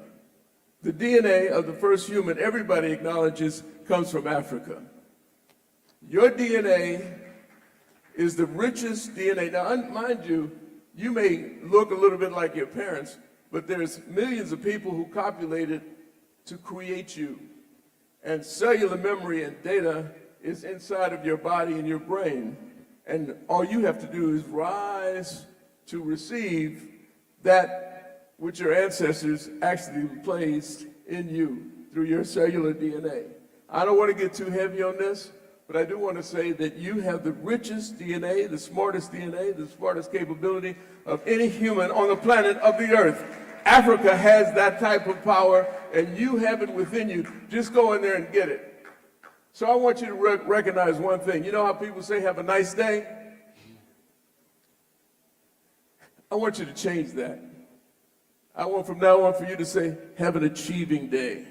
The DNA of the first human, everybody acknowledges, comes from Africa. Your DNA is the richest DNA. Now, mind you, you may look a little bit like your parents, but there's millions of people who copulated to create you. And cellular memory and data is inside of your body and your brain. And all you have to do is rise to receive that which your ancestors actually placed in you through your cellular DNA. I don't want to get too heavy on this, but I do want to say that you have the richest DNA, the smartest capability of any human on the planet of the earth. Africa has that type of power, and you have it within you. Just go in there and get it. So I want you to recognize one thing. You know how people say, have a nice day? I want you to change that. I want from now on for you to say, have an achieving day.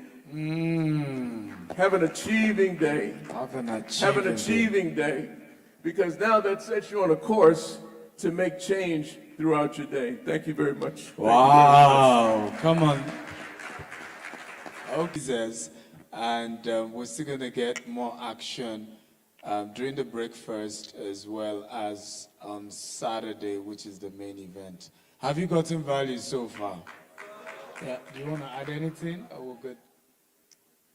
Have an achieving day. Have an achieving day. Because now that sets you on a course to make change throughout your day. Thank you very much. Wow. Come on. Okay, and we're still going to get more action during the breakfast as well as on Saturday, which is the main event. Have you gotten value so far? Yeah. Do you want to add anything? Or we're good?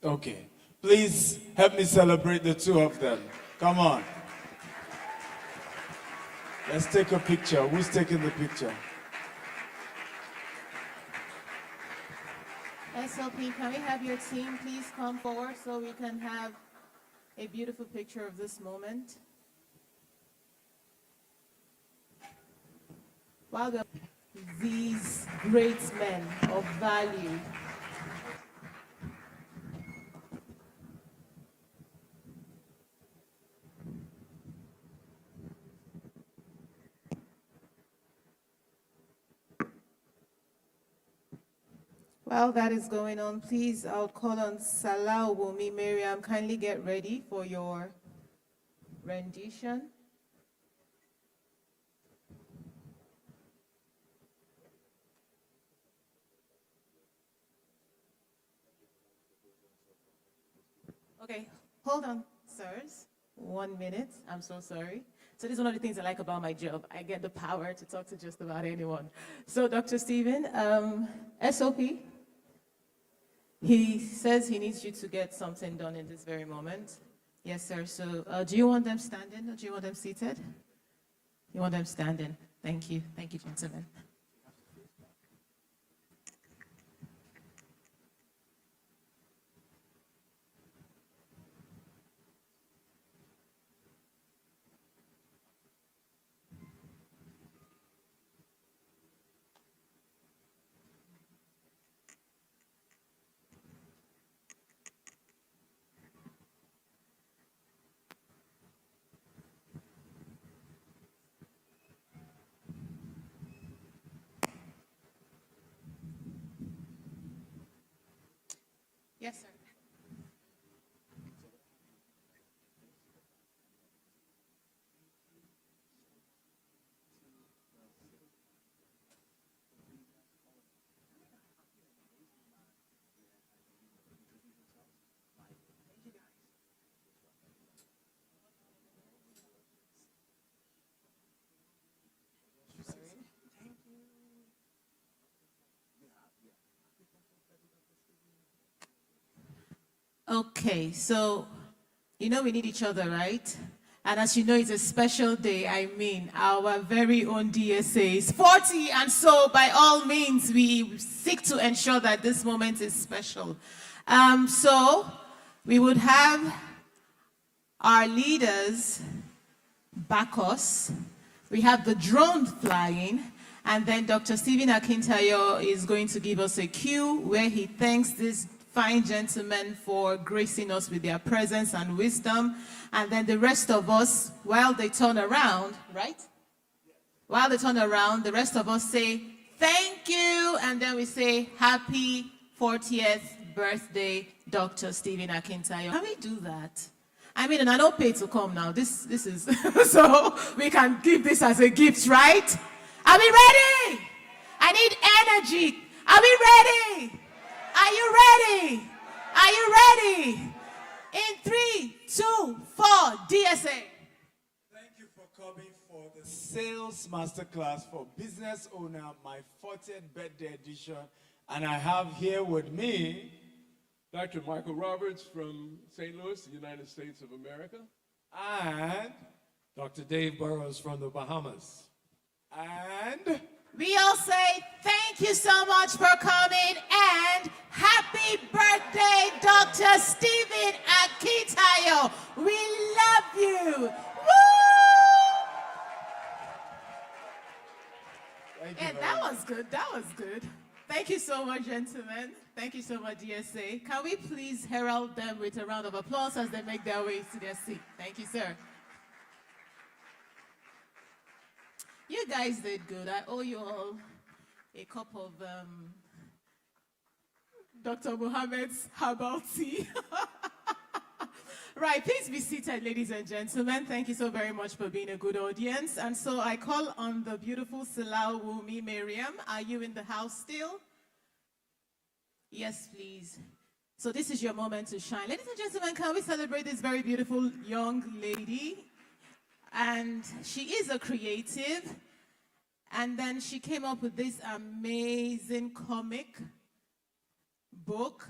Okay. Please help me celebrate the two of them. Come on. Let's take a picture. Who's taking the picture? SLP, can we have your team please come forward so we can have a beautiful picture of this moment? Welcome these great men of value. While that is going on, please, I'll call on Salah Wumi Miriam. Kindly get ready for your rendition. Okay, hold on, sirs. 1 minute. I'm so sorry. So this is one of the things I like about my job. I get the power to talk to just about anyone. So Dr. Stephen, SOP. He says he needs you to get something done in this very moment. Yes, sir. So do you want them standing or do you want them seated? You want them standing. Thank you. Thank you, gentlemen. Yes, sir. Okay, so you know we need each other, right? And as you know, it's a special day. I mean, our very own DSA is 40, and so by all means, we seek to ensure that this moment is special. So we would have our leaders back us. We have the drone flying, and then Dr. Stephen Akintayo is going to give us a cue where he thanks this fine gentlemen for gracing us with their presence and wisdom. And then the rest of us, while they turn around, right? While they turn around, the rest of us say, thank you. And then we say, happy 40th birthday, Dr. Stephen Akintayo. Can we do that? I mean, and I don't pay to come now. This is, so we can give this as a gift, right? Are we ready? I need energy. Are we ready? Are you ready? Are you ready? In 3, 2, 4, DSA. Thank you for coming for the Sales Masterclass for Business Owner, my 40th birthday edition. And I have here with me Dr. Michael Roberts from St. Louis, the United States of America. and Dr. Dave Burrows from the Bahamas. and We all say thank you so much for coming and happy birthday, Dr. Stephen Akintayo. We love you. Woo! thank you And very that much. was good. That was good. Thank you so much, gentlemen. Thank you so much, DSA. Can we please herald them with a round of applause as they make their way to their seat? Thank you, sir. You guys did good. I owe you all a cup of Dr. Mohammed's herbal tea. Right, please be seated, ladies and gentlemen. Thank you so very much for being a good audience. And so I call on the beautiful Salau Wumi Miriam. Are you in the house still? Yes, please. So this is your moment to shine. Ladies and gentlemen, can we celebrate this very beautiful young lady? And she is a creative. And then she came up with this amazing comic book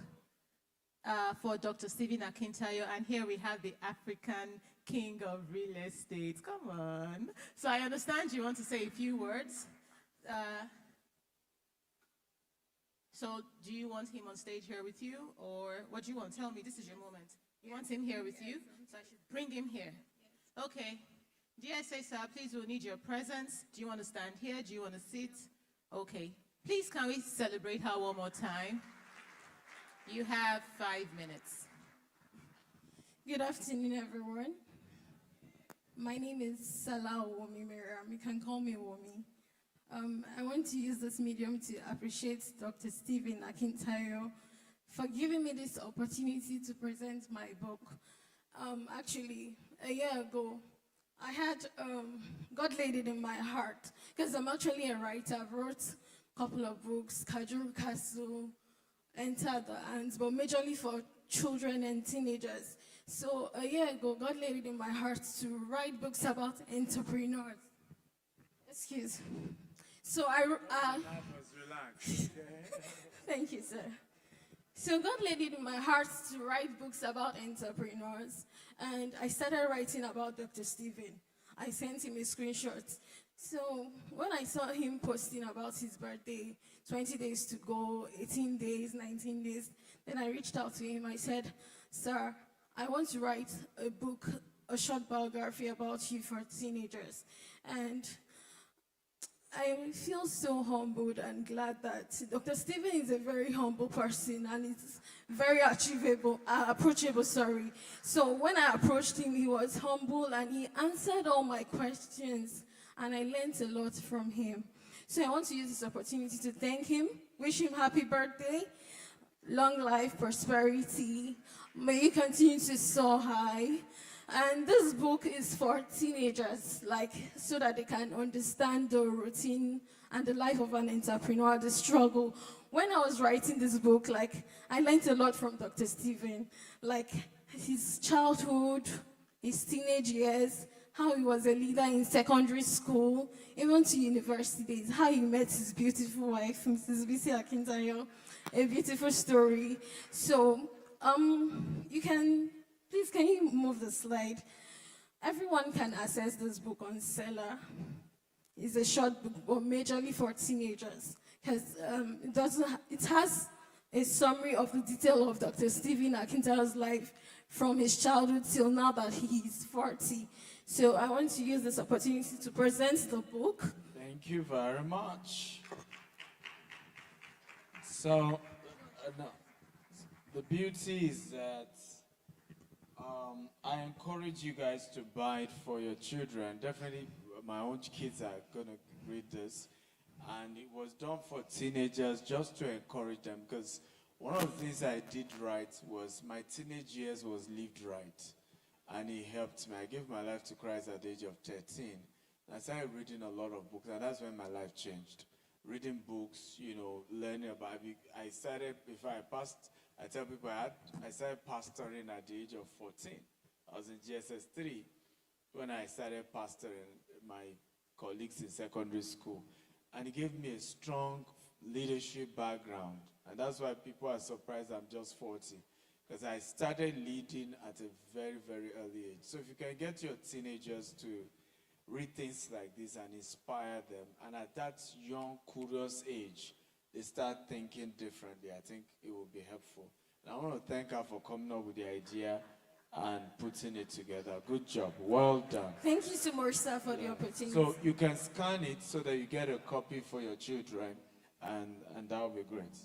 for Dr. Stephen Akintayo. And here we have the African king of real estate. Come on. So I understand you want to say a few words. So do you want him on stage here with you? Or what do you want? Tell me, this is your moment. You want him here with you? So I should bring him here. Okay. DSA, sir, please, we'll need your presence. Do you want to stand here? Do you want to sit? Okay. Please, can we celebrate her one more time? You have 5 minutes. Good afternoon, everyone. My name is Salah Womi Miriam. You can call me Womi. I want to use this medium to appreciate Dr. Stephen Akintayo for giving me this opportunity to present my book. Actually, a year ago, I had God laid it in my heart because I'm actually a writer. I've wrote a couple of books, Kajuru Castle, Enter the Ants, but majorly for children and teenagers. So a year ago, God laid it in my heart to write books about entrepreneurs. Excuse. So thank you, sir. So God laid it in my heart to write books about entrepreneurs, and I started writing about Dr. Stephen. I sent him a screenshot. So when I saw him posting about his birthday, 20 days to go, 18 days, 19 days, then I reached out to him. I said, sir, I want to write a book, a short biography about you for teenagers. And I feel so humbled and glad that Dr. Stephen is a very humble person and is very approachable. So when I approached him, he was humble and he answered all my questions, and I learned a lot from him. So I want to use this opportunity to thank him, wish him happy birthday, long life, prosperity. May you continue to soar high. And this book is for teenagers, so that they can understand the routine and the life of an entrepreneur, the struggle. When I was writing this book, I learned a lot from Dr. Stephen, his childhood, his teenage years, how he was a leader in secondary school, even to university days, how he met his beautiful wife, Mrs. B.C. Akintayo, a beautiful story. So, please, can you move the slide? Everyone can access this book on Seller. It's a short book, but majorly for teenagers, because it has a summary of the detail of Dr. Stephen Akintayo's life from his childhood till now that he's 40. So I want to use this opportunity to present the book. Thank you very much. So, the beauty is that I encourage you guys to buy it for your children. Definitely, my own kids are going to read this. And it was done for teenagers just to encourage them, because one of the things I did right was my teenage years was lived right. And he helped me. I gave my life to Christ at the age of 13. I started reading a lot of books, and that's when my life changed. Reading books, learning about it. I I tell people I started pastoring at the age of 14. I was in GSS 3 when I started pastoring my colleagues in secondary school. And it gave me a strong leadership background. And that's why people are surprised I'm just 40. Because I started leading at a very, very early age. So if you can get your teenagers to read things like this and inspire them, and at that young, curious age, they start thinking differently, I think it will be helpful. And I want to thank her for coming up with the idea and putting it together. Good job. Well done. Thank you so much, sir, for the opportunity. So you can scan it so that you get a copy for your children, and that will be great.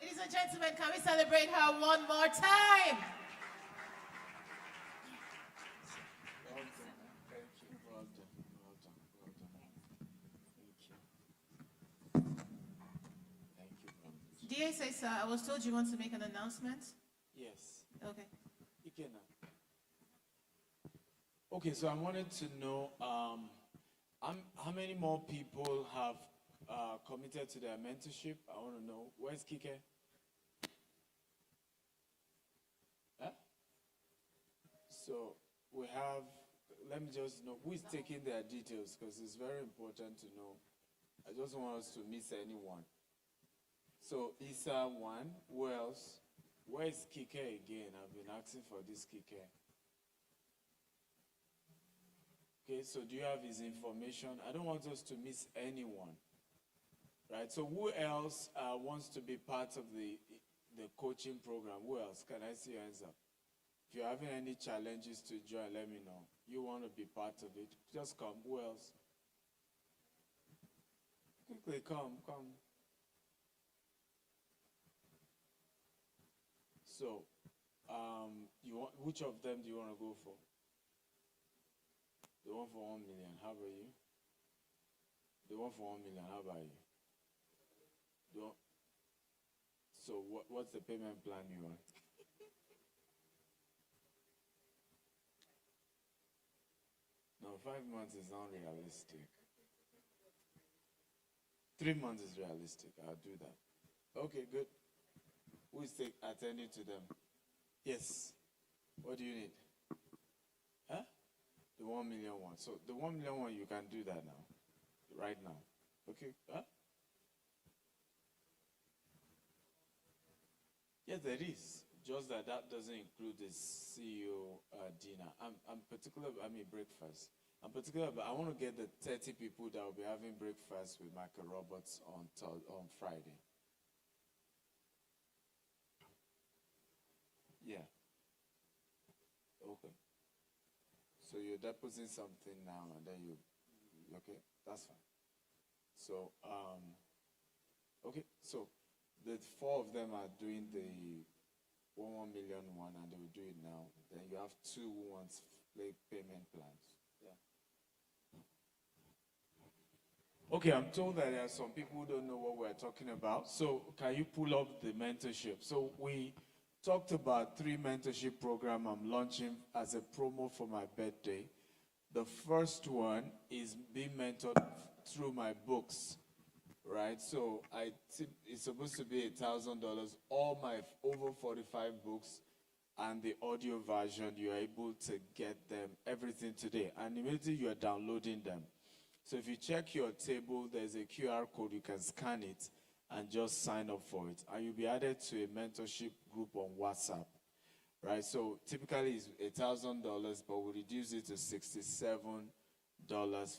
Ladies and gentlemen, can we celebrate her one more time? Well done. Thank you. Well done. Well done. Well done. Thank you. Thank you. DSA, sir, I was told you want to make an announcement. Yes. Okay. Okay, so I wanted to know how many more people have committed to their mentorship. I want to know. Where's Kike? Huh? So we have, let me just know who is taking their details, because it's very important to know. I just want us to miss anyone. So Isa one, who else? Where is Kike again? I've been asking for this Kike. Okay, so do you have his information? I don't want us to miss anyone. Right, so who else wants to be part of the coaching program? Who else? Can I see your hands up? If you're having any challenges to join, let me know. You want to be part of it, just come. Who else? Quickly, come. So, you want, which of them do you want to go for? The one for 1 million, how about you? The one for 1 million, how about you? So what's the payment plan you want? No, 5 months is not realistic. 3 months is realistic. I'll do that. Okay, good. Who is attending to them? Yes. What do you need? Huh? The 1 million one. So the 1 million one, you can do that now. Right now. Okay? Huh? Yes, there is. Just that doesn't include the CEO dinner. I'm particular, breakfast. I'm particular, but I want to get the 30 people that will be having breakfast with Michael Roberts on Friday. Yeah. Okay. So you're depositing something now, and then okay, that's fine. So, okay, so the 4 of them are doing the 1 million one, and they will do it now. Then you have 2 who want payment plans. Yeah. Okay, I'm told that there are some people who don't know what we're talking about. So can you pull up the mentorship? So we talked about 3 mentorship programs I'm launching as a promo for my birthday. The first one is being mentored through my books, right? So it's supposed to be $1,000. All my over 45 books and the audio version, you are able to get them, everything today. And immediately you are downloading them. So if you check your table, there's a QR code, you can scan it and just sign up for it. And you'll be added to a mentorship group on WhatsApp, right? So typically it's $1,000, but we reduce it to $67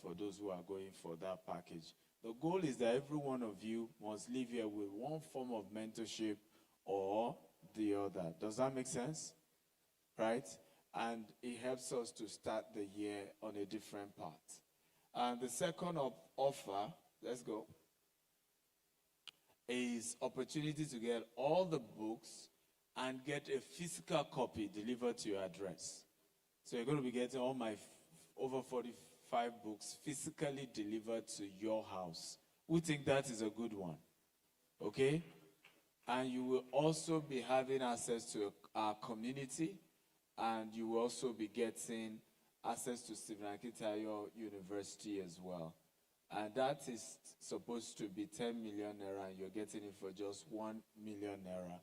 for those who are going for that package. The goal is that every one of you must leave here with one form of mentorship or the other. Does that make sense? Right? And it helps us to start the year on a different path. And the second offer, let's go, is opportunity to get all the books and get a physical copy delivered to your address. So you're going to be getting all my over 45 books physically delivered to your house. We think that is a good one. Okay? And you will also be having access to our community, and you will also be getting access to Stephen Akintayo University as well. And that is supposed to be 10 million naira, and you're getting it for just 1 million naira.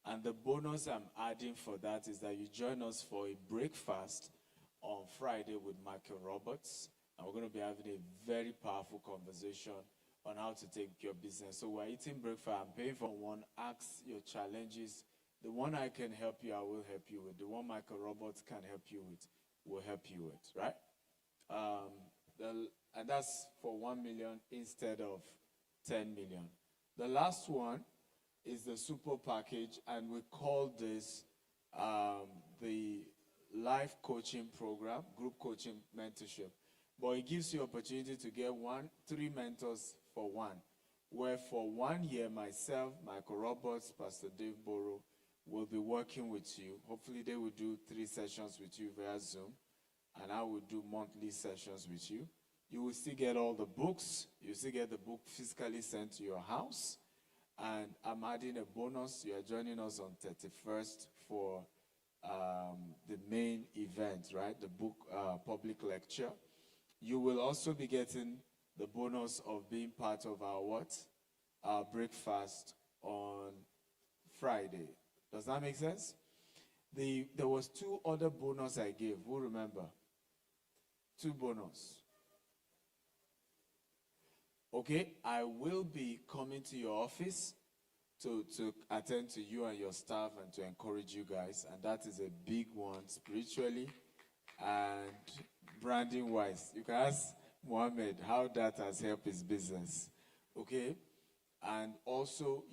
And the bonus I'm adding for that is that you join us for a breakfast on Friday with Michael Roberts. And we're going to be having a very powerful conversation on how to take your business. So we're eating breakfast. I'm paying for one. Ask your challenges. The one I can help you, I will help you with. The one Michael Roberts can help you with, will help you with, right? And that's for 1 million instead of 10 million. The last one is the super package, and we call this the life coaching program, group coaching mentorship. But it gives you opportunity to get 3 mentors for one, where for 1 year, myself, Michael Roberts, Pastor Dave Borough will be working with you. Hopefully they will do 3 sessions with you via Zoom, and I will do monthly sessions with you. You will still get all the books. You still get the book physically sent to your house. And I'm adding a bonus. You are joining us on 31st for the main event, right? The book public lecture. You will also be getting the bonus of being part of our what? Our breakfast on Friday. Does that make sense? There was 2 other bonus I gave. Who remember? 2 bonus. Okay, I will be coming to your office to attend to you and your staff and to encourage you guys. And that is a big one spiritually and branding wise. You can ask Mohammed how that has helped his business. Okay? And also,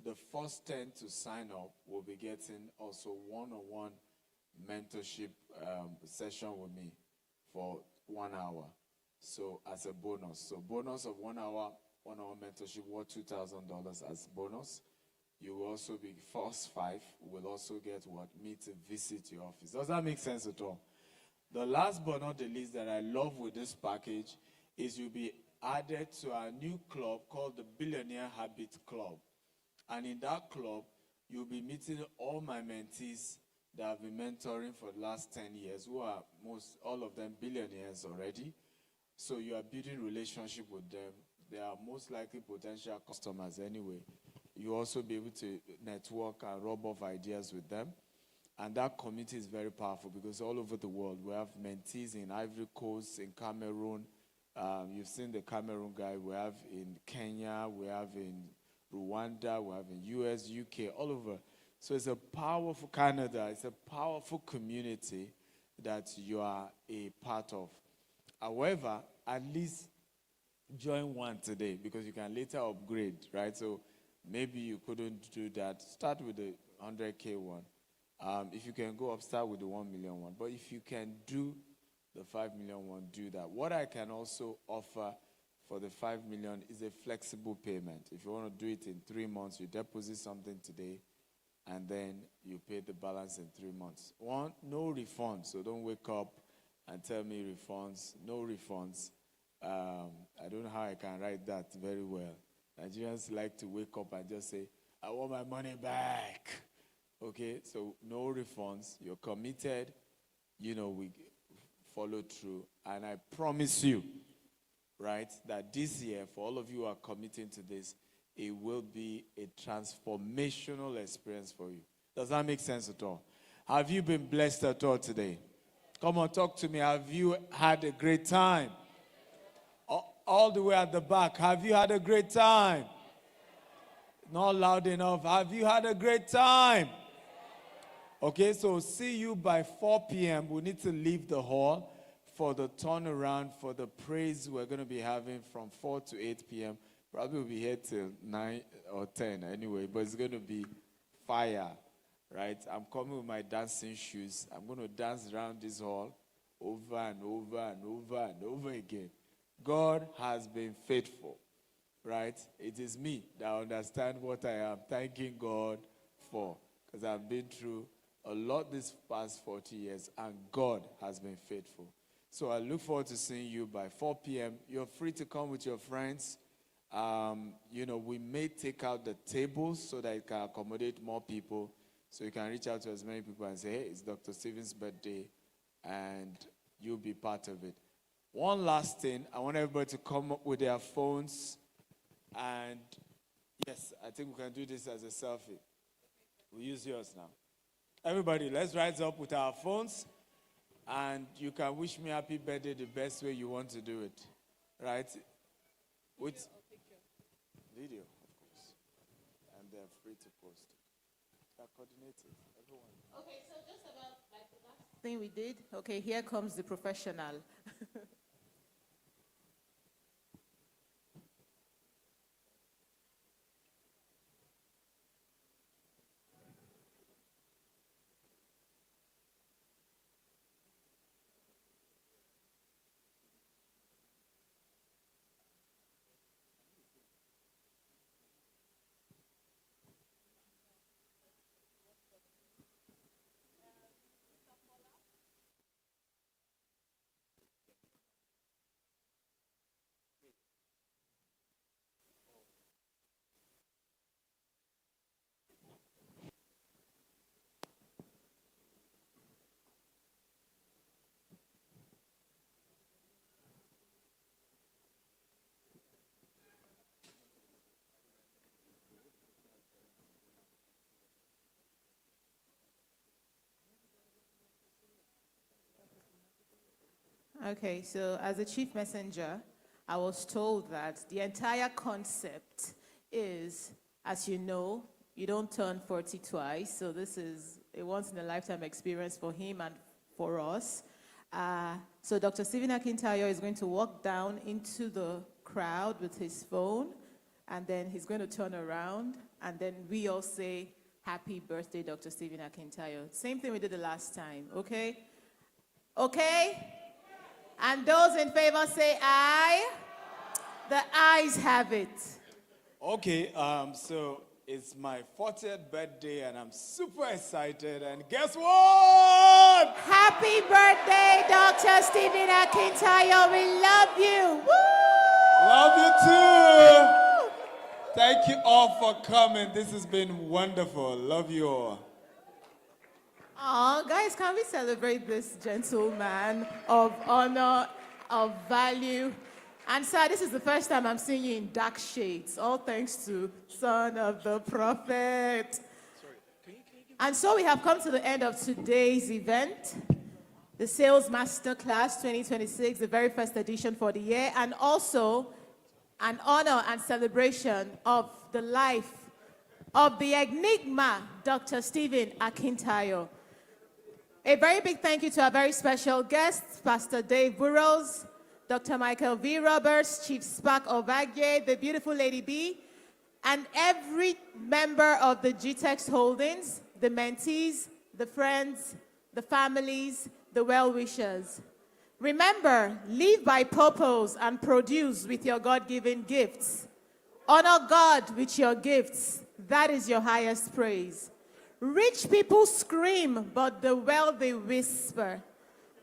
the first 10 to sign up will be getting also one-on-one mentorship session with me for 1 hour. So as a bonus. So bonus of 1 hour, one-hour mentorship worth $2,000 as bonus. You will also be first 5. Will also get what? Me to visit your office. Does that make sense at all? The last but not the least that I love with this package is you'll be added to our new club called the Billionaire Habit Club. And in that club, you'll be meeting all my mentees that I've been mentoring for the last 10 years, who are all of them billionaires already. So you are building relationship with them. They are most likely potential customers anyway. You also be able to network and rub off ideas with them. And that community is very powerful because all over the world, we have mentees in Ivory Coast, in Cameroon. You've seen the Cameroon guy. We have in Kenya. We have in Rwanda. We have in US, UK, all over. So it's a powerful Canada. It's a powerful community that you are a part of. However, at least join one today because you can later upgrade, right? So maybe you couldn't do that. Start with the 100K one. If you can go up, start with the 1 million one. But if you can do the 5 million one, do that. What I can also offer for the 5 million is a flexible payment. If you want to do it in 3 months, you deposit something today, and then you pay the balance in 3 months. One, no refunds, so don't wake up and tell me refunds. No refunds. I don't know how I can write that very well. Nigerians like to wake up and just say, I want my money back. Okay, so no refunds. You're committed. We follow through. And I promise you, right, that this year, for all of you who are committing to this, it will be a transformational experience for you. Does that make sense at all? Have you been blessed at all today? Come on, talk to me. Have you had a great time? All the way at the back, have you had a great time? Not loud enough. Have you had a great time? Okay, so see you by 4 p.m. We need to leave the hall for the turnaround, for the praise we're going to be having from 4 to 8 p.m. Probably we'll be here till 9 or 10 anyway, but it's going to be fire. Right? I'm coming with my dancing shoes. I'm going to dance around this hall over and over and over and over again. God has been faithful. Right? It is me that understand what I am thanking God for. Because I've been through a lot this past 40 years, and God has been faithful. So I look forward to seeing you by 4 p.m. You're free to come with your friends. We may take out the tables so that it can accommodate more people. So you can reach out to as many people and say, hey, it's Dr. Stephen's birthday, and you'll be part of it. One last thing, I want everybody to come up with their phones. And yes, I think we can do this as a selfie. We'll use yours now. Everybody, let's rise up with our phones. And you can wish me happy birthday the best way you want to do it. Right? With video, of course. And they're free to post. They're coordinated, everyone. Okay, so just about like the last thing we did. Okay, here comes the professional. Okay, so as a chief messenger, I was told that the entire concept is, as you know, you don't turn 40 twice, so this is a once-in-a-lifetime experience for him and for us. So Dr. Stephen Akintayo is going to walk down into the crowd with his phone, and then he's going to turn around, and then we all say, "Happy birthday, Dr. Stephen Akintayo." Same thing we did the last time, okay? Okay? And those in favor say aye. The ayes have it. Okay, so it's my 40th birthday and I'm super excited. And guess what? Happy birthday, Dr. Stephen Akintayo. We love you. Woo! Love you too. Thank you all for coming. This has been wonderful. Love you all. Oh, guys, can we celebrate this gentleman of honor, of value? And sir, this is the first time I'm seeing you in dark shades, all thanks to Son of the Prophet. And so we have come to the end of today's event, the Sales Masterclass 2026, the very first edition for the year, and also an honor and celebration of the life of the enigma, Dr. Stephen Akintayo. A very big thank you to our very special guests, Pastor Dave Burrows, Dr. Michael V. Roberts, Chief Spark Ovagye, the beautiful Lady B, and every member of the GTEX Holdings, the mentees, the friends, the families, the well-wishers. Remember, live by purpose and produce with your God-given gifts. Honor God with your gifts. That is your highest praise. Rich people scream, but the wealthy whisper.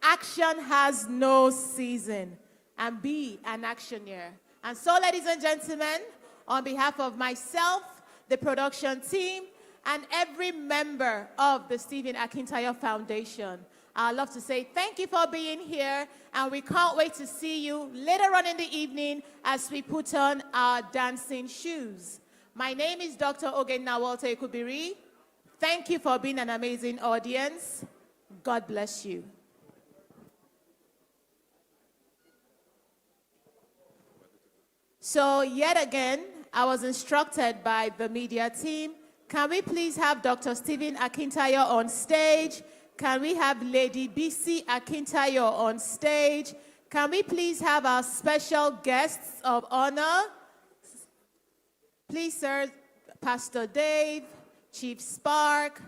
Action has no season. And be an actioneer. And so, ladies and gentlemen, on behalf of myself, the production team, and every member of the Stephen Akintayo Foundation, I'd love to say thank you for being here, and we can't wait to see you later on in the evening as we put on our dancing shoes. My name is Dr. Ogen Nawalte Kubiri. Thank you for being an amazing audience. God bless you. So yet again, I was instructed by the media team, can we please have Dr. Stephen Akintayo on stage? Can we have Lady BC Akintayo on stage? Can we please have our special guests of honor? Please, sir, Pastor Dave, Chief Spark,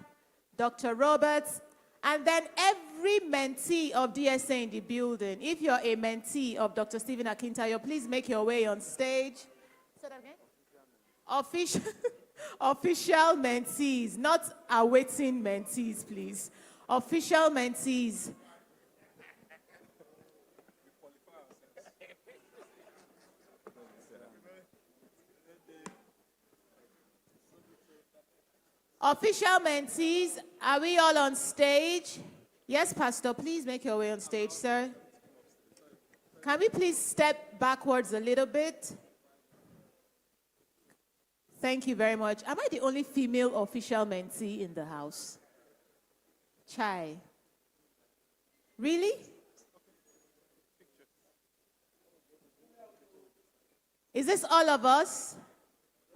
Dr. Roberts, and then every mentee of DSA in the building. If you're a mentee of Dr. Stephen Akintayo, please make your way on stage. Say that again? Official mentees, not awaiting mentees, please. Official mentees. Official mentees, are we all on stage? Yes, Pastor, please make your way on stage, sir. Can we please step backwards a little bit? Thank you very much. Am I the only female official mentee in the house? Chai. Really? Is this all of us?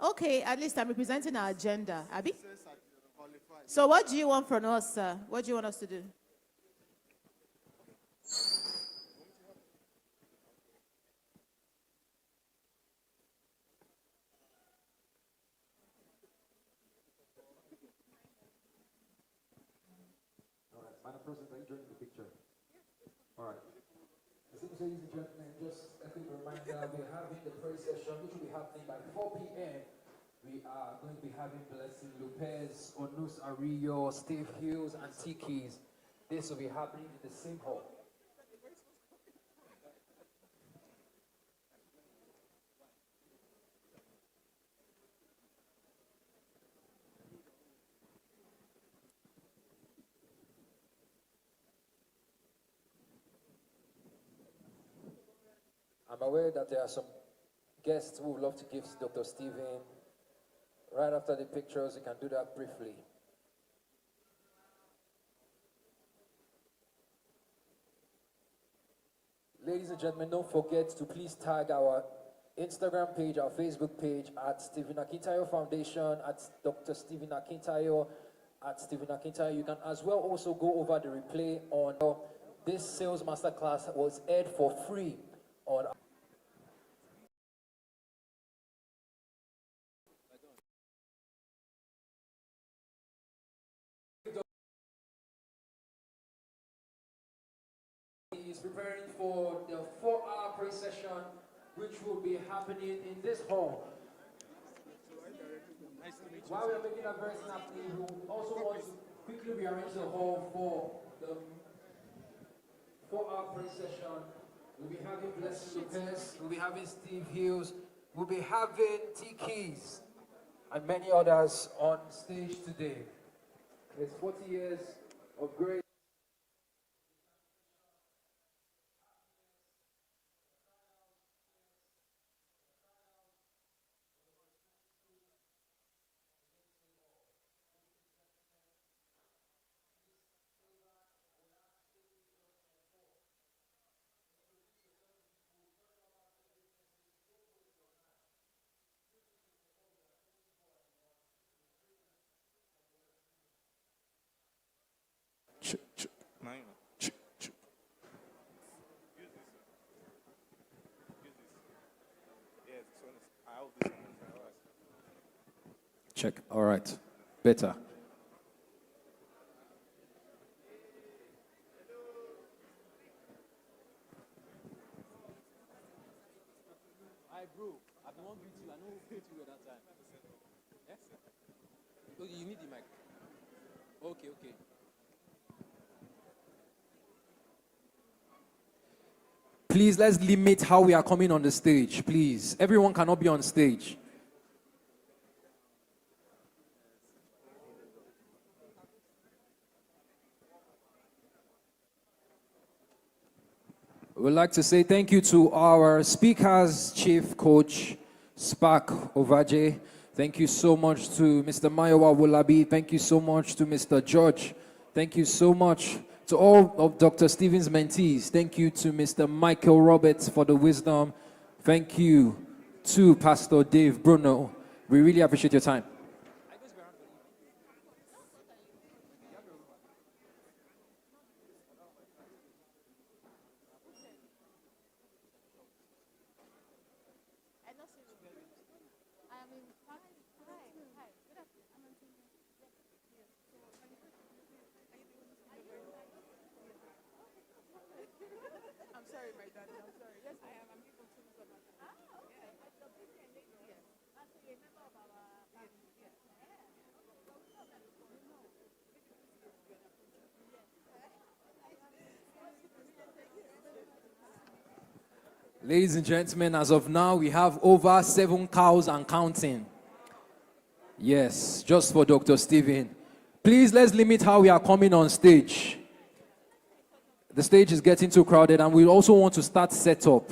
Okay, at least I'm representing our agenda. Abby? So what do you want from us, sir? What do you want us to do? Madam President, are you joining the picture? All right. Ladies and gentlemen, just a quick reminder, we're having the prayer session, which will be happening by 4 p.m. We are going to be having Blessing Lopez, Onus Arillo, Steve Hughes, and T-Keys. This will be happening in the same hall. I'm aware that there are some guests who would love to give Dr. Stephen. Right after the pictures, you can do that briefly. Ladies and gentlemen, don't forget to please tag our Instagram page, our Facebook page at Stephen Akintayo Foundation, at Dr. Stephen Akintayo, at Stephen Akintayo. You can as well also go over the replay on this Sales Masterclass was aired for free on is preparing for the 4-hour prayer session, which will be happening in this hall. While we're making that very snappy, we also want to quickly rearrange the hall for the 4-hour prayer session. We'll be having Blessing Lopez, we'll be having Steve Hughes, we'll be having T-Keys, and many others on stage today. It's 40 years of grace. Check. All right. Better. Hi, bro. I've been wanting you. I know who you at that time. Yes? Okay, you need the mic. Okay, okay. Please, let's limit how we are coming on the stage, please. Everyone cannot be on stage. We'd like to say thank you to our speakers, Chief Coach Spark Ovaje. Thank you so much to Mr. Mayowa Wolabi. Thank you so much to Mr. George. Thank you so much to all of Dr. Stephen's mentees. Thank you to Mr. Michael Roberts for the wisdom. Thank you to Pastor Dave Bruno. We really appreciate your time. Ladies and gentlemen, as of now, we have over 7 cows and counting. Yes, just for Dr. Stephen. Please, let's limit how we are coming on stage. The stage is getting too crowded, and we also want to start setup.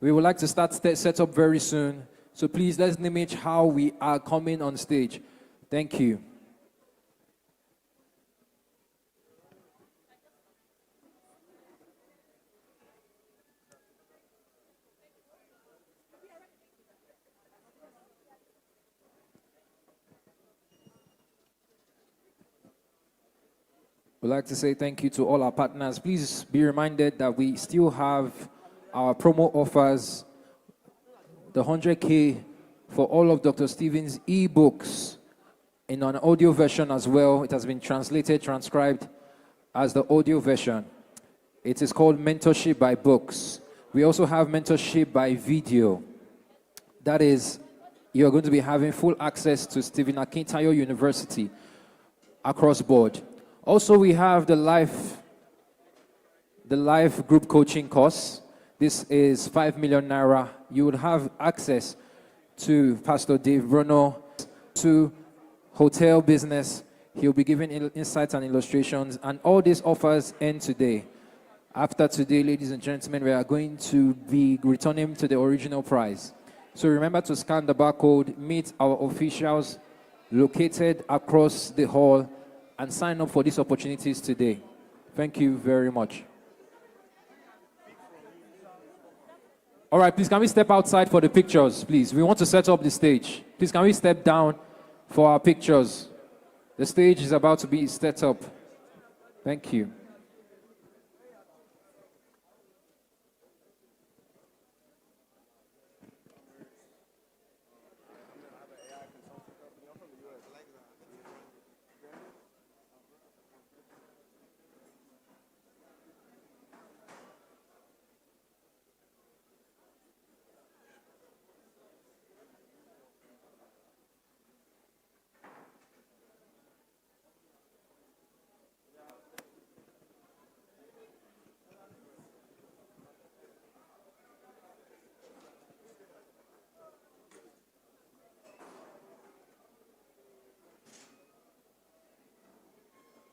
We would like to start setup very soon. So please, let's image how we are coming on stage. Thank you. We'd like to say thank you to all our partners. Please be reminded that we still have our promo offers, the 100K for all of Dr. Stephen's ebooks in an audio version as well. It has been translated, transcribed as the audio version. It is called Mentorship by Books. We also have Mentorship by Video. That is, you're going to be having full access to Stephen Akintayo University across board. Also, we have the live group coaching course. This is 5 million naira. You would have access to Pastor Dave Bruno, to hotel business. He'll be giving insights and illustrations, and all these offers end today. After today, ladies and gentlemen, we are going to be returning to the original price. So remember to scan the barcode, meet our officials located across the hall, and sign up for these opportunities today. Thank you very much. All right, please, can we step outside for the pictures, please? We want to set up the stage. Please, can we step down for our pictures? The stage is about to be set up. Thank you.